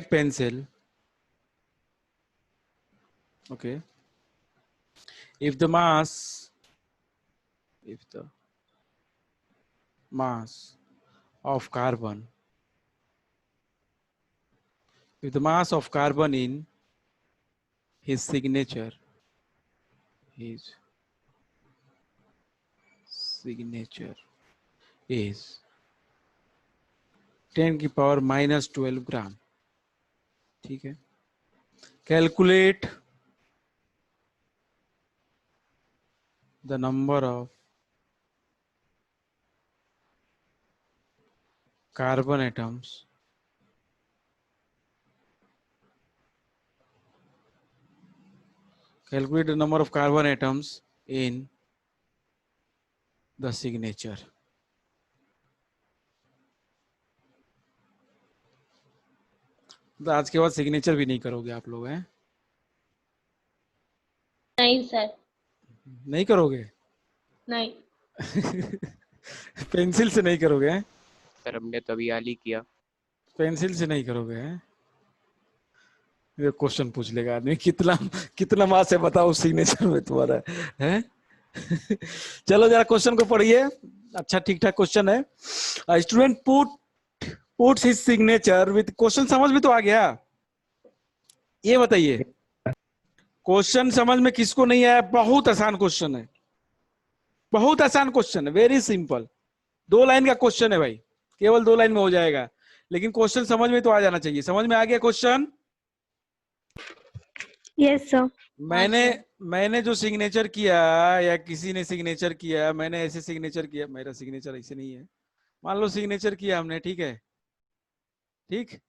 pencil. Okay. If the mass of carbon in his signature is 10 की पावर -12 ग्राम, ठीक है। Calculate the number of carbon atoms in the signature. तो आज के बाद सिग्नेचर भी नहीं करोगे आप लोग, हैं? नहीं सर, नहीं करोगे? नहीं। पेंसिल से नहीं करोगे, हैं? सर हमने तो अभी हाल ही किया। पेंसिल से नहीं करोगे, हैं? ये क्वेश्चन पूछ लेगा आदमी, कितना कितना मास है बताओ सिग्नेचर में तुम्हारा, है? चलो जरा क्वेश्चन को पढ़िए। अच्छा ठीक ठाक क्वेश्चन है। Student puts his signature with, question समझ में तो आ गया? ये बताइए, क्वेश्चन समझ में किसको नहीं आया? बहुत आसान क्वेश्चन है, बहुत आसान क्वेश्चन है, वेरी सिंपल। 2 लाइन का क्वेश्चन है भाई, केवल 2 लाइन में हो जाएगा, लेकिन क्वेश्चन समझ में तो आ जाना चाहिए। समझ में आ गया क्वेश्चन? Yes sir. मैंने जो सिग्नेचर किया या किसी ने सिग्नेचर किया, मैंने ऐसे सिग्नेचर किया, मेरा सिग्नेचर ऐसे नहीं है, मान लो सिग्नेचर किया हमने, ठीक है, ठीक।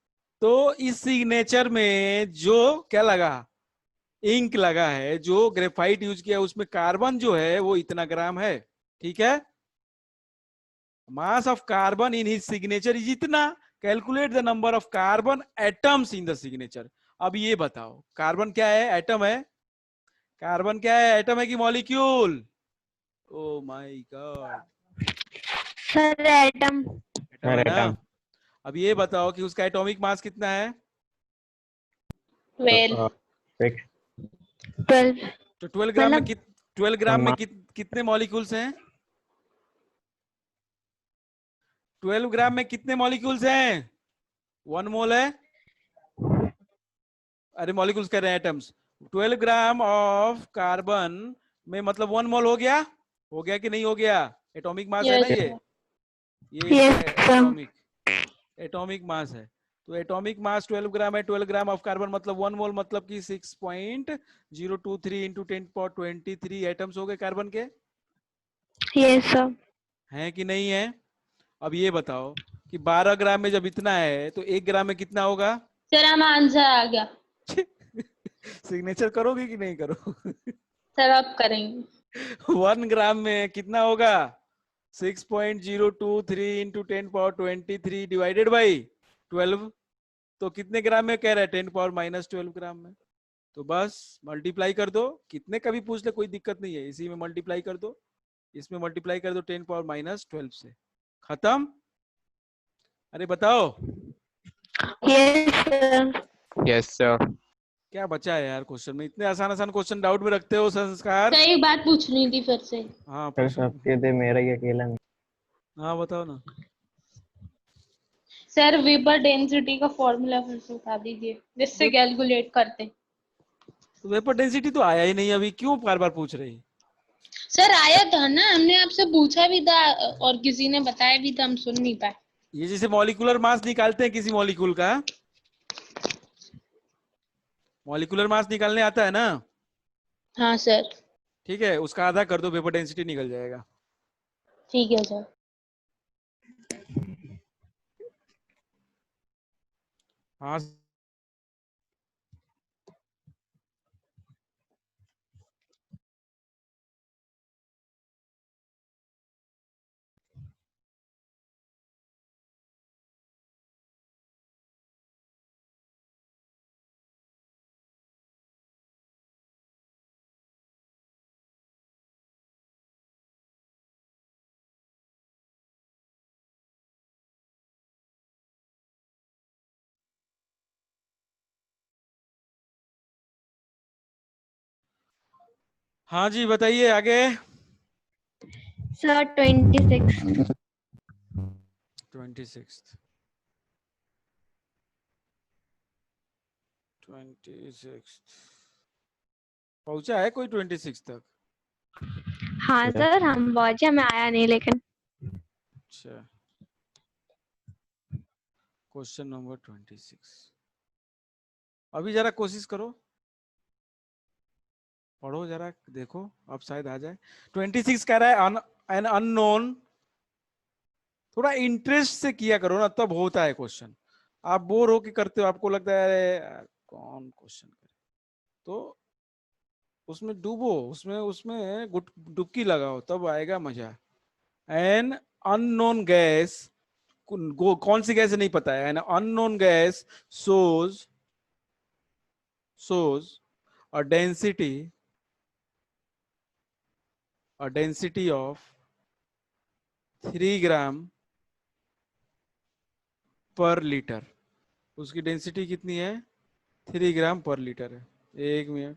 तो इस सिग्नेचर में जो क्या लगा, इंक लगा है, जो ग्रेफाइट यूज किया, उसमें कार्बन जो है वो इतना ग्राम है, ठीक है। Mass of carbon in his signature is इतना। Calculate the number of carbon atoms in the signature. अब ये बताओ, कार्बन क्या है? एटम है। कार्बन क्या है? एटम है कि molecule? Oh my God, sir atom. Atom है ना। अब ये बताओ कि उसका एटॉमिक मास कितना है? 12। 12। तो 12 ग्राम में मतलब 12 ग्राम में कितने मॉलिक्यूल्स हैं? 12 ग्राम में कितने मॉलिक्यूल्स हैं? 1 मोल है। अरे मॉलिक्यूल्स कह रहे हैं, एटम्स। 12 ग्राम ऑफ कार्बन में मतलब 1 मोल हो गया? हो गया कि नहीं हो गया? एटॉमिक मास है ना ये एटॉमिक मास है। तो एटॉमिक मास 12 ग्राम है। 12 ग्राम ऑफ कार्बन मतलब 1 मोल, मतलब कि 6.023 × 10⁻23 एटम्स हो गए कार्बन के। Yes sir. है कि नहीं है? अब ये बताओ कि 12 ग्राम में जब इतना है तो 1 ग्राम में कितना होगा? सर हमारा आंसर आ गया। सिग्नेचर करोगे कि नहीं करोगे? सर अब करेंगे। 1 ग्राम में कितना होगा? 6.023 इंटू 10 पावर 23 डिवाइडेड बाई 12। तो कितने ग्राम में कह रहा है? 10 पावर -12 ग्राम में। तो बस मल्टीप्लाई कर दो, कितने का भी पूछ ले कोई दिक्कत नहीं है, इसी में मल्टीप्लाई कर दो, इसमें मल्टीप्लाई कर दो 10 पावर -12 से, खत्म। अरे बताओ यस सर। Yes sir. क्या बचा है यार क्वेश्चन में? इतने आसान आसान क्वेश्चन डाउट में रखते हो संस्कार। सर एक बात पूछनी थी फिर से। हाँ सर पूछो। सबके दे, मेरा ही अकेला नहीं। हाँ बताओ ना। सर वेपर डेंसिटी का फॉर्मूला फिर से बता दीजिए जिससे कैलकुलेट करते। तो वेपर डेंसिटी तो आया ही नहीं अभी, क्यों बार बार पूछ रही? सर आया था ना, हमने आपसे पूछा भी था और किसी ने बताया भी था, हम सुन नहीं पाए। ये जैसे मॉलिक्यूलर मास निकालते हैं किसी मॉलिक्यूल का, मॉलिक्यूलर मास निकालने आता है ना? हाँ सर। ठीक है, उसका आधा कर दो, वेपर डेंसिटी निकल जाएगा। ठीक है सर। हाँ हाँ जी बताइए आगे। सर 26। 26 पहुंचा है कोई 26 तक? हाँ सर हम पहुंचे, हमें आया नहीं लेकिन। अच्छा, क्वेश्चन नंबर 26 अभी जरा कोशिश करो, पढ़ो जरा, देखो अब शायद आ जाए। 26 कह रहा है एन अननोन। थोड़ा इंटरेस्ट से किया करो ना, तब होता है क्वेश्चन। आप बोर होके करते हो, आपको लगता है अरे यार कौन क्वेश्चन करे, तो उसमें डूबो, उसमें उसमें डुबकी लगाओ, तब आएगा मजा। एन अननोन गैस, कौन सी गैस है नहीं पता है। An unknown gas shows a density of 3 ग्राम पर लीटर। उसकी डेंसिटी कितनी है? 3 ग्राम पर लीटर है। 1 मिनट।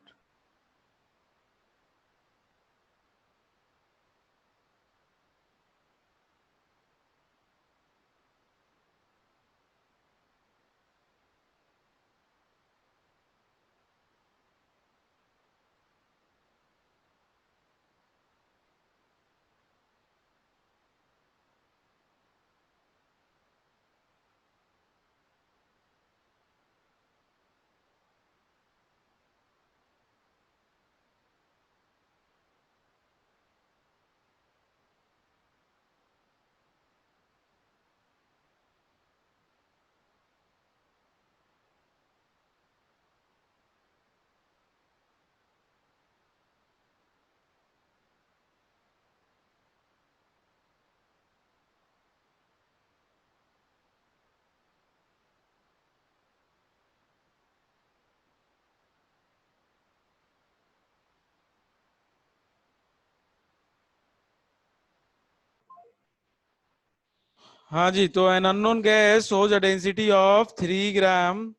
हाँ जी, तो an unknown gas shows a density of 3 ग्राम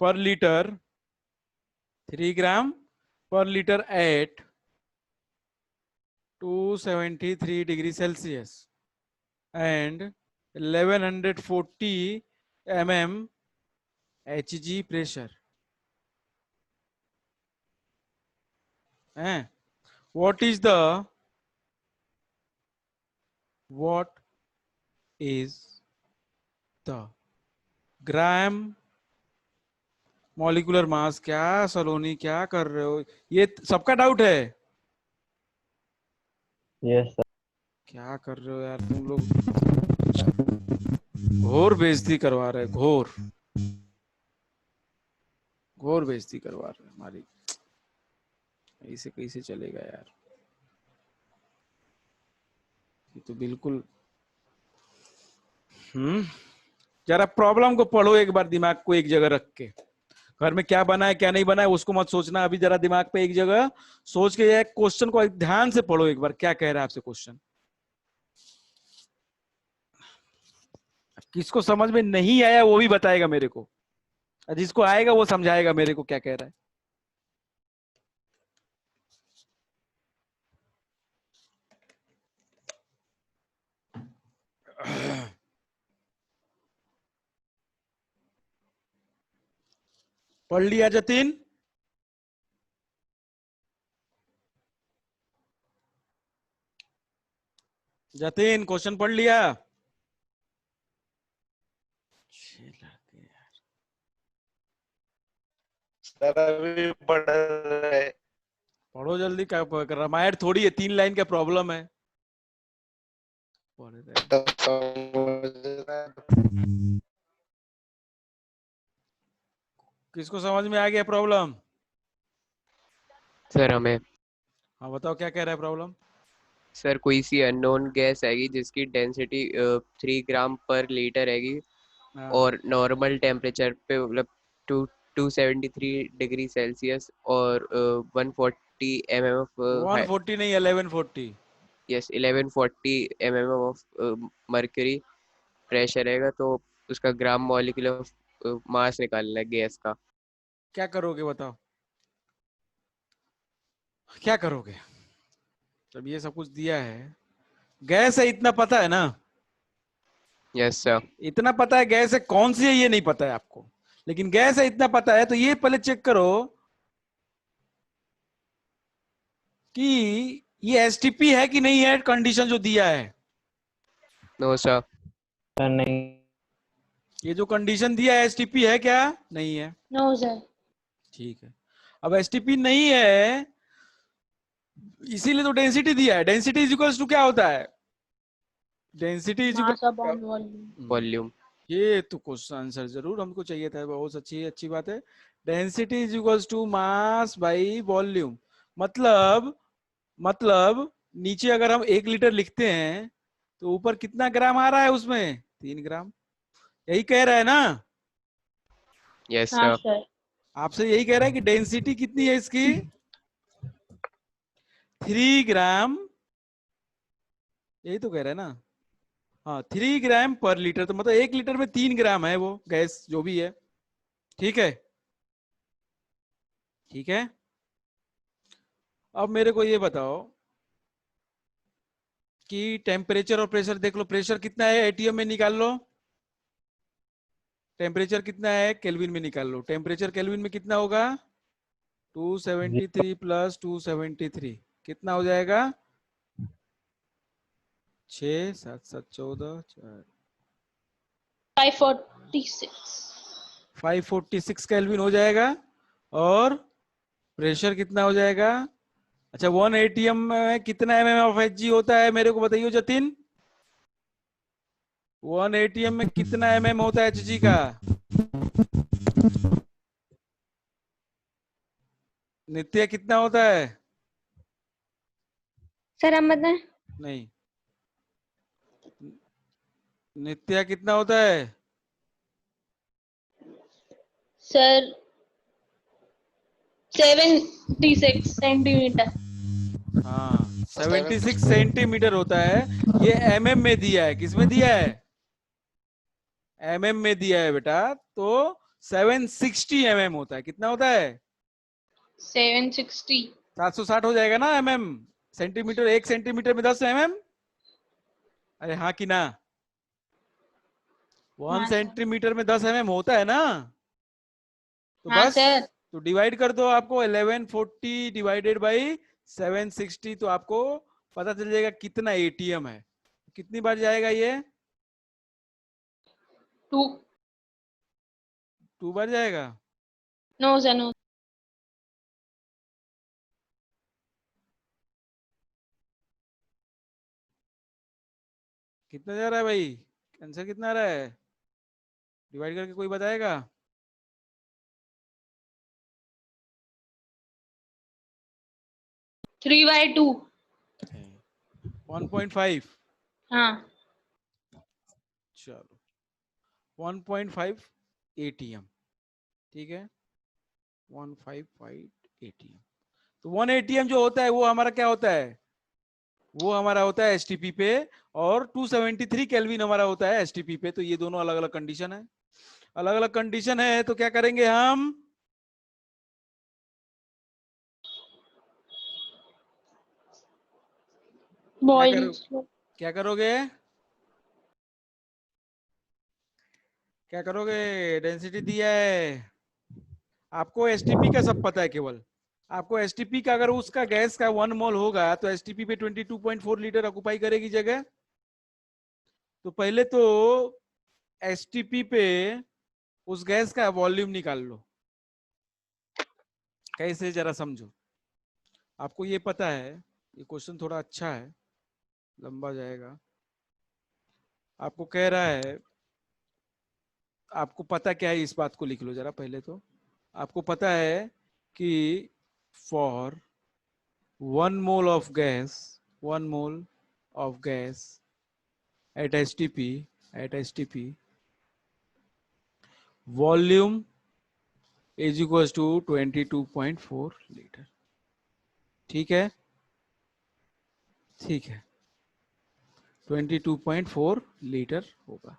पर लीटर, 3 ग्राम पर litre at 273 degree Celsius and 1140 mm Hg pressure है। what is the gram molecular mass? क्या सलोनी क्या कर रहे हो? ये सबका डाउट है। Yes sir. क्या कर रहे हो यार तुम लोग, घोर बेइज्जती करवा रहे, घोर घोर बेइज्जती करवा रहे हमारी। ऐसे कैसे चलेगा यार, ये तो बिल्कुल। जरा प्रॉब्लम को पढ़ो एक बार, दिमाग को एक जगह रख के। घर में क्या बना है क्या नहीं बना है उसको मत सोचना, अभी जरा दिमाग पे एक जगह सोच के क्वेश्चन को ध्यान से पढ़ो एक बार, क्या कह रहा है आपसे क्वेश्चन। किसको समझ में नहीं आया वो भी बताएगा मेरे को, और जिसको आएगा वो समझाएगा मेरे को क्या कह रहा है। पढ़ लिया जतिन? जतिन क्वेश्चन पढ़ लिया? सर अभी पढ़ रहे। पढ़ो जल्दी, क्या रामायण थोड़ी है, 3 लाइन का प्रॉब्लम है। पढ़ रहे। तो समझ रहे। किसको समझ में आ गया प्रॉब्लम? सर हमें। हाँ बताओ क्या कह रहा है प्रॉब्लम। सर कोई सी अननोन गैस हैगी जिसकी डेंसिटी 3 ग्राम पर लीटर हैगी, हाँ, और नॉर्मल टेम्परेचर पे मतलब 273 डिग्री सेल्सियस और 140 mm ऑफ 140 नहीं 1140। Yes 1140 mm of mercury pressure रहेगा, तो उसका ग्राम मॉलिक्यूलर मास निकालना है गैस का। क्या करोगे बताओ, क्या करोगे जब ये सब कुछ दिया है? गैस है इतना पता है ना, यस सर। इतना पता है गैस है, कौन सी है ये नहीं पता है आपको, लेकिन गैस है इतना पता है, तो ये पहले चेक करो कि ये एसटीपी है कि नहीं है, कंडीशन जो दिया है। No sir. सर नहीं। ये जो कंडीशन दिया है एसटीपी है क्या? नहीं है। No sir. ठीक है, अब एसटीपी नहीं है इसीलिए तो डेंसिटी दिया है। डेंसिटी इज इक्वल्स टू क्या होता है? Density is mass equal, upon volume. Volume. ये तो क्वेश्चन आंसर जरूर हमको चाहिए था, बहुत अच्छी अच्छी बात है। Density is equals to mass by volume. मतलब नीचे अगर हम 1 लीटर लिखते हैं तो ऊपर कितना ग्राम आ रहा है उसमें? 3 ग्राम। यही कह रहा है ना? यस हाँ सर। सर। आपसे यही कह रहा है कि डेंसिटी कितनी है इसकी? 3 ग्राम। यही तो कह रहा है ना? हाँ 3 ग्राम पर लीटर, तो मतलब 1 लीटर में 3 ग्राम है वो गैस जो भी है। ठीक है, ठीक है। अब मेरे को ये बताओ कि टेम्परेचर और प्रेशर देख लो। प्रेशर कितना है एटीएम में निकाल लो, टेम्परेचर कितना है केल्विन में निकाल लो। टेम्परेचर केल्विन में कितना होगा? 273 प्लस 273 कितना हो जाएगा? 6 7 7 14 546। 546 केल्विन हो जाएगा। और प्रेशर कितना हो जाएगा? अच्छा 1 एटीएम में कितना एमएम ऑफ एचजी होता है मेरे को बताइए जतिन। 1 एटीएम में कितना एमएम होता है एचजी का? नित्य कितना होता है? सर हम बताएं? नहीं, नित्य कितना होता है? Sir 76 centimetre. हाँ 76 सेंटीमीटर होता है। ये एमएम में दिया है, किसमें दिया है? एमएम में दिया है बेटा, तो 760 एमएम होता है। कितना होता है? 760। 760 हो जाएगा ना एमएम। सेंटीमीटर, 1 सेंटीमीटर में 10 एमएम। अरे हाँ कि ना? 1 हाँ सर। सेंटीमीटर में 10 एमएम होता है ना? तो हाँ बस, सर। तो डिवाइड कर दो, आपको 1140 डिवाइडेड बाई 760, तो आपको पता चल जाएगा कितना एटीएम है। कितनी बार जाएगा ये? 2। 2 बार जाएगा। No sir no. कितना जा रहा है भाई? आंसर कितना आ रहा है? डिवाइड करके कोई बताएगा? 3/2। 1.5। हाँ। चलो 1.5 ATM, ठीक है, 155 ATM। तो 1 ATM जो होता है वो हमारा क्या होता है? वो हमारा होता है एसटीपी पे, और 273 केल्विन हमारा होता है एसटीपी पे। तो ये दोनों अलग अलग कंडीशन है, अलग अलग कंडीशन है। तो क्या करेंगे हम? क्या बॉइल। करो क्या करोगे? क्या करोगे? डेंसिटी दिया है आपको, एसटीपी का सब पता है। केवल आपको एसटीपी का, अगर उसका गैस का 1 मोल होगा तो एसटीपी पे 22.4 लीटर ऑक्युपाई करेगी जगह। तो पहले तो एसटीपी पे उस गैस का वॉल्यूम निकाल लो। कैसे, जरा समझो। आपको ये पता है, ये क्वेश्चन थोड़ा अच्छा है, लंबा जाएगा। आपको कह रहा है, आपको पता क्या है इस बात को लिख लो जरा पहले तो। आपको पता है कि for 1 mole of gas, 1 mole of gas at STP volume is equals to 22.4 litre. ठीक है, ठीक है, 22.4 लीटर होगा।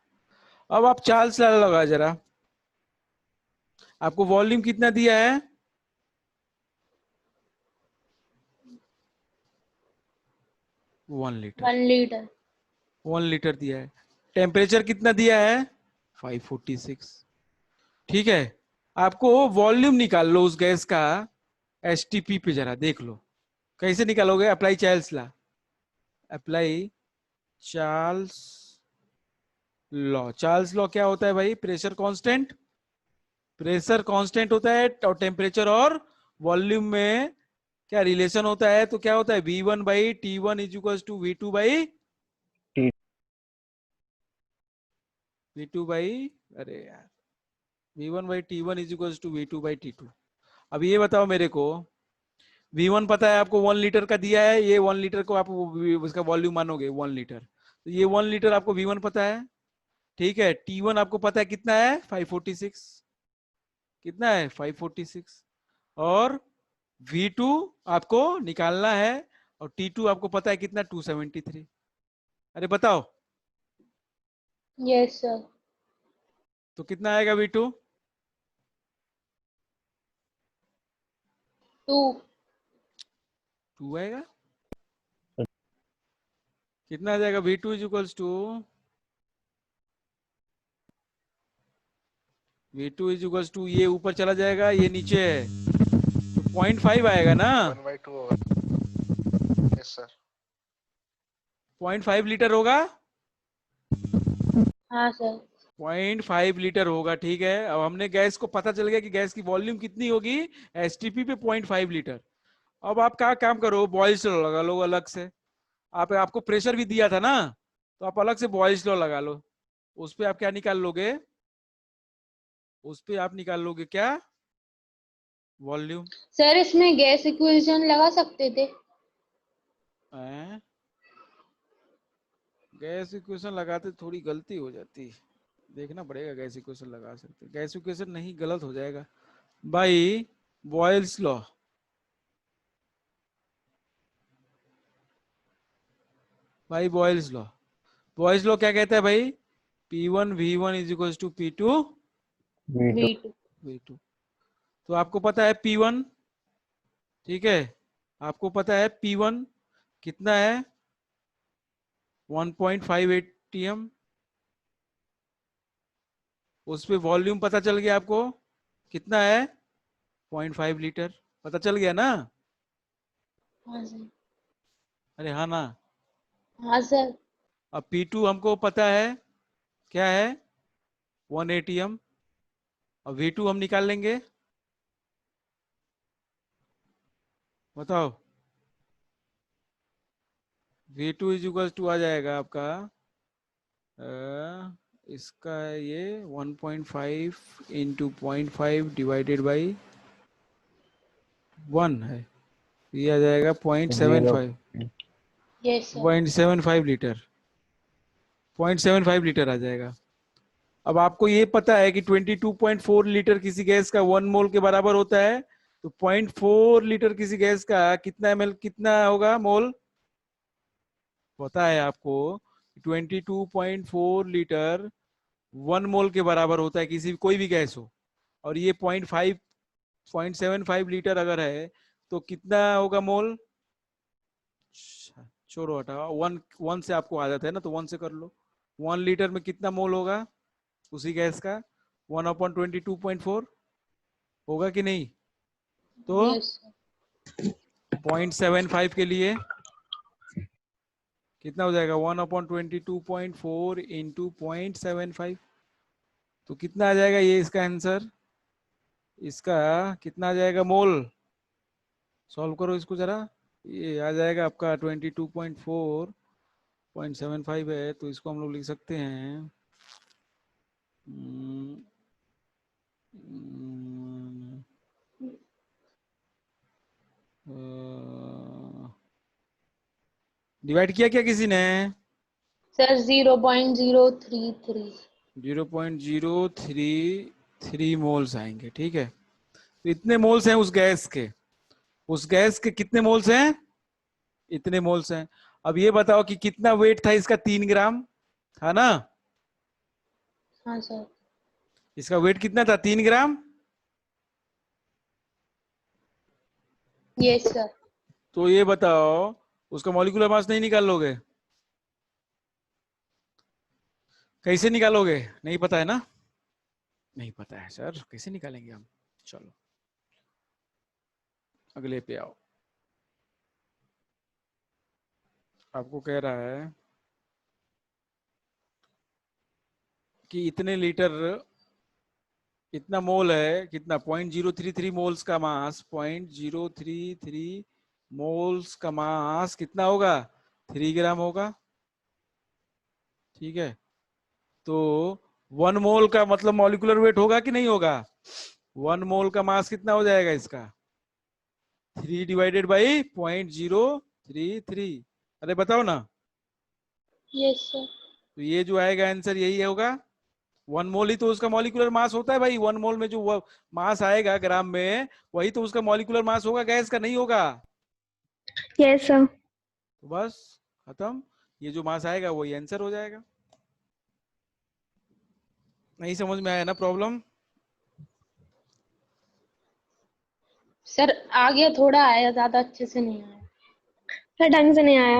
अब आप चार्ल्स लॉ लगा जरा। आपको वॉल्यूम कितना दिया है? 1 लीटर। 1 लीटर। 1 लीटर दिया है। टेम्परेचर कितना दिया है? 546। ठीक है, आपको वॉल्यूम निकाल लो उस गैस का एसटीपी पे, जरा देख लो कैसे निकालोगे। Apply Charles law, apply Charles law. Charles law क्या होता है भाई? प्रेशर कांस्टेंट, प्रेशर कांस्टेंट होता है, और टेम्परेचर और वॉल्यूम में क्या रिलेशन होता है? तो क्या होता है? V1/T1 is equal to T V2 by, अरे यार, V1/T1 is equal to V2/T2। अब ये बताओ मेरे को, V1 पता है आपको, 1 लीटर का दिया है। ये 1 लीटर को आप उसका वॉल्यूम मानोगे 1 लीटर, तो ये 1 लीटर आपको V1 पता है। ठीक है, T1 आपको पता है कितना है? 546। कितना है? 546। और V2 आपको निकालना है, और T2 आपको पता है कितना? 273। अरे बताओ, यस सर। तो कितना आएगा V2? 2। 2 आएगा। कितना आ जाएगा? V2 is equals to, V2 is equals to, ये ऊपर चला जाएगा, ये नीचे है, तो 0.5 आएगा ना। 1/2 होगा। Yes sir. 0.5 लीटर होगा। हाँ सर। 0.5 लीटर होगा। ठीक है, अब हमने गैस को पता चल गया कि गैस की वॉल्यूम कितनी होगी एसटीपी पे, 0.5 लीटर। अब आप क्या काम करो, बॉयल्स लॉ लगा लो अलग से। आपको प्रेशर भी दिया था ना, तो आप अलग से बॉयल्स लॉ लगा लो। उस पे आप क्या निकाल लोगे? उस पे आप निकाल लोगे क्या? वॉल्यूम। सर इसमें गैस इक्वेशन लगा सकते थे। गैस इक्वेशन लगाते थोड़ी गलती हो जाती, देखना पड़ेगा। गैस इक्वेशन लगा सकते, गैस इक्वेशन नहीं, गलत हो जाएगा भाई। बॉयल्स लॉ, भाई बॉयल्स लॉ, बॉयल्स लॉ क्या कहता है भाई? P1 V1 is equal to P2 V2 V2। V2। तो आपको पता है P1, ठीक है, आपको पता है P1 कितना है? 1.5 ATM। उस पे वॉल्यूम पता चल गया आपको कितना है? 0.5 लीटर। पता चल गया ना? हाँ सर। अरे हाँ ना। हाँ सर। अब P2 हमको पता है क्या है? 1 ATM। अब V2 हम निकाल लेंगे, बताओ। V2 इज इक्वल टू आ जाएगा आपका इसका है ये 1.5 इंटू 0.5 डिवाइडेड बाई 1 है, ये आ जाएगा 0.75 यस सर। 0.75 लीटर, 0.75 लीटर आ जाएगा। अब आपको ये पता है कि 22.4 लीटर किसी गैस का 1 मोल के बराबर होता है, तो 0.4 लीटर किसी गैस का कितना ml कितना होगा मोल, पता है आपको 22.4 लीटर 1 मोल के बराबर होता है किसी कोई भी गैस हो, और ये 0.75 लीटर अगर है तो कितना होगा मोल, छोड़ो हटाओ, वन से आपको आदत है ना, तो 1 से कर लो। 1 लीटर में कितना मोल होगा उसी गैस का, 1/22.4 होगा कि नहीं, तो यस सर। 0.75 के लिए कितना हो जाएगा, 1/22.4 इंटू 0.75, तो कितना आ जाएगा ये इसका आंसर, इसका कितना आ जाएगा मोल, सॉल्व करो इसको जरा, ये आ जाएगा आपका 22.4.75 है, तो इसको हम लोग लिख सकते हैं डिवाइड किया क्या किसी ने, सर 0.033। 0.033 मोल्स आएंगे, ठीक है। तो इतने मोल्स हैं उस गैस के, उस गैस के कितने मोल्स हैं, इतने मोल्स हैं। अब ये बताओ कि कितना वेट था इसका, 3 ग्राम था ना, हाँ सर। इसका वेट कितना था, 3 ग्राम। Yes sir. तो ये बताओ उसका मॉलिक्यूलर मास नहीं निकाल लोगे, कैसे निकालोगे, नहीं पता है ना, नहीं पता है सर, कैसे निकालेंगे हम, चलो अगले पे आओ। आपको कह रहा है कि इतने लीटर, इतना मोल है, कितना 0.033 मोल्स का मास, 0.033 मोल्स का मास कितना होगा, 3 ग्राम होगा, ठीक है। तो 1 मोल का मतलब मॉलिक्यूलर वेट होगा कि नहीं होगा, 1 मोल का मास कितना हो जाएगा इसका, 3 डिवाइडेड बाई 0.033, अरे बताओ ना, यस सर। तो ये जो आएगा आंसर यही होगा, 1 मोल ही तो उसका मॉलिक्यूलर मास होता है भाई, 1 मोल में जो मास आएगा ग्राम में वही तो उसका मॉलिक्यूलर मास होगा, गैस का नहीं होगा, यस सर। तो बस खत्म, ये जो मास आएगा वही आंसर हो जाएगा। नहीं समझ में आया ना प्रॉब्लम, सर आ गया, थोड़ा आया, ज्यादा अच्छे से नहीं आया। सर ढंग से नहीं आया।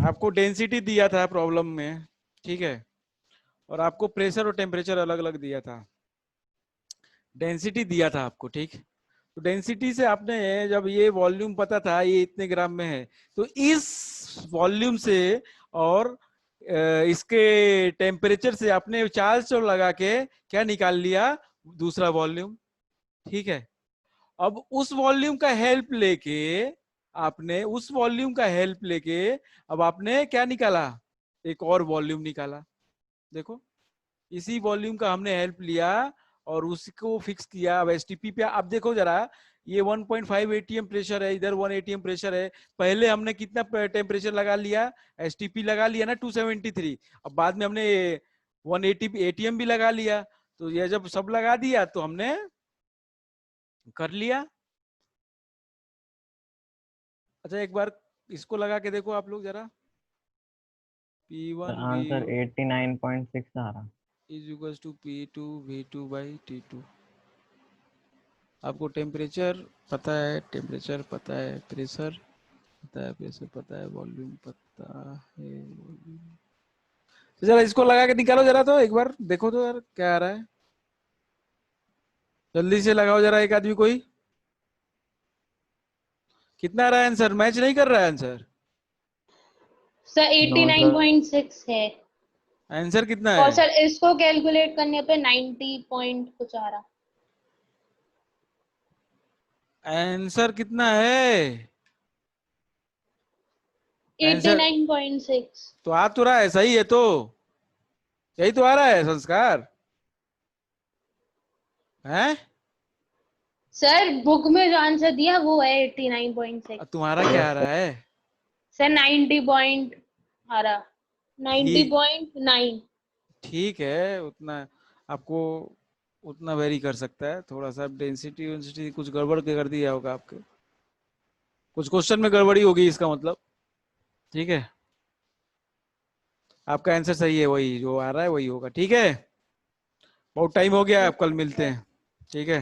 आपको डेंसिटी दिया था प्रॉब्लम में, ठीक है, और आपको प्रेशर और टेम्परेचर अलग अलग दिया था, डेंसिटी दिया था आपको, ठीक। तो डेंसिटी से आपने जब ये वॉल्यूम पता था ये इतने ग्राम में है, तो इस वॉल्यूम से और इसके टेम्परेचर से आपने चार्ज लगा के क्या निकाल लिया, दूसरा वॉल्यूम, ठीक है। अब उस वॉल्यूम का हेल्प लेके आपने, उस वॉल्यूम का हेल्प लेके अब आपने क्या निकाला, एक और वॉल्यूम निकाला, देखो इसी वॉल्यूम का हमने हेल्प लिया और उसको फिक्स किया। अब एसटीपी पे आप देखो जरा, ये 1.5 एटीएम प्रेशर है, इधर 1 एटीएम प्रेशर है, पहले हमने कितना टेम्परेचर लगा लिया, एसटीपी लगा लिया ना 273, अब बाद में हमने 180 एटीएम भी लगा लिया, तो ये जब सब लगा दिया तो हमने कर लिया। अच्छा एक बार इसको लगा के देखो आप लोग जरा, P1 आंसर 89.6 आ रहा। Is equal to P2 V2 by T2। आपको टेम्परेचर पता है, टेम्परेचर पता है, प्रेशर पता है, प्रेशर पता है, वॉल्यूम पता है, वॉल्यूम। तो जरा इसको लगा के निकालो जरा, तो एक बार देखो तो यार क्या आ रहा है, जल्दी से लगाओ जरा एक आदमी कोई, कितना आ रहा है आंसर, मैच नहीं कर रहा है आंसर, सर नो सर 89.6 है, आंसर कितना और है, सर इसको कैलकुलेट करने पे 90 पॉइंट कुछ आ रहा। आंसर कितना है, आंसर 89.6। तो आ तो रहा है, सही है तो, यही तो आ रहा है संस्कार है। सर बुक में जो आंसर दिया वो है 89.6। तुम्हारा क्या आ रहा है? सर 90 पॉइंट आ रहा, ठीक 90.9। ठीक है, उतना आपको उतना वेरी कर सकता है, थोड़ा सा डेंसिटी वेंसिटी कुछ गड़बड़ के कर दिया होगा आपके, कुछ क्वेश्चन में गड़बड़ी होगी इसका मतलब। ठीक है, आपका आंसर सही है, वही जो आ रहा है वही होगा। ठीक है, बहुत टाइम हो गया है, अब कल मिलते हैं। ठीक है।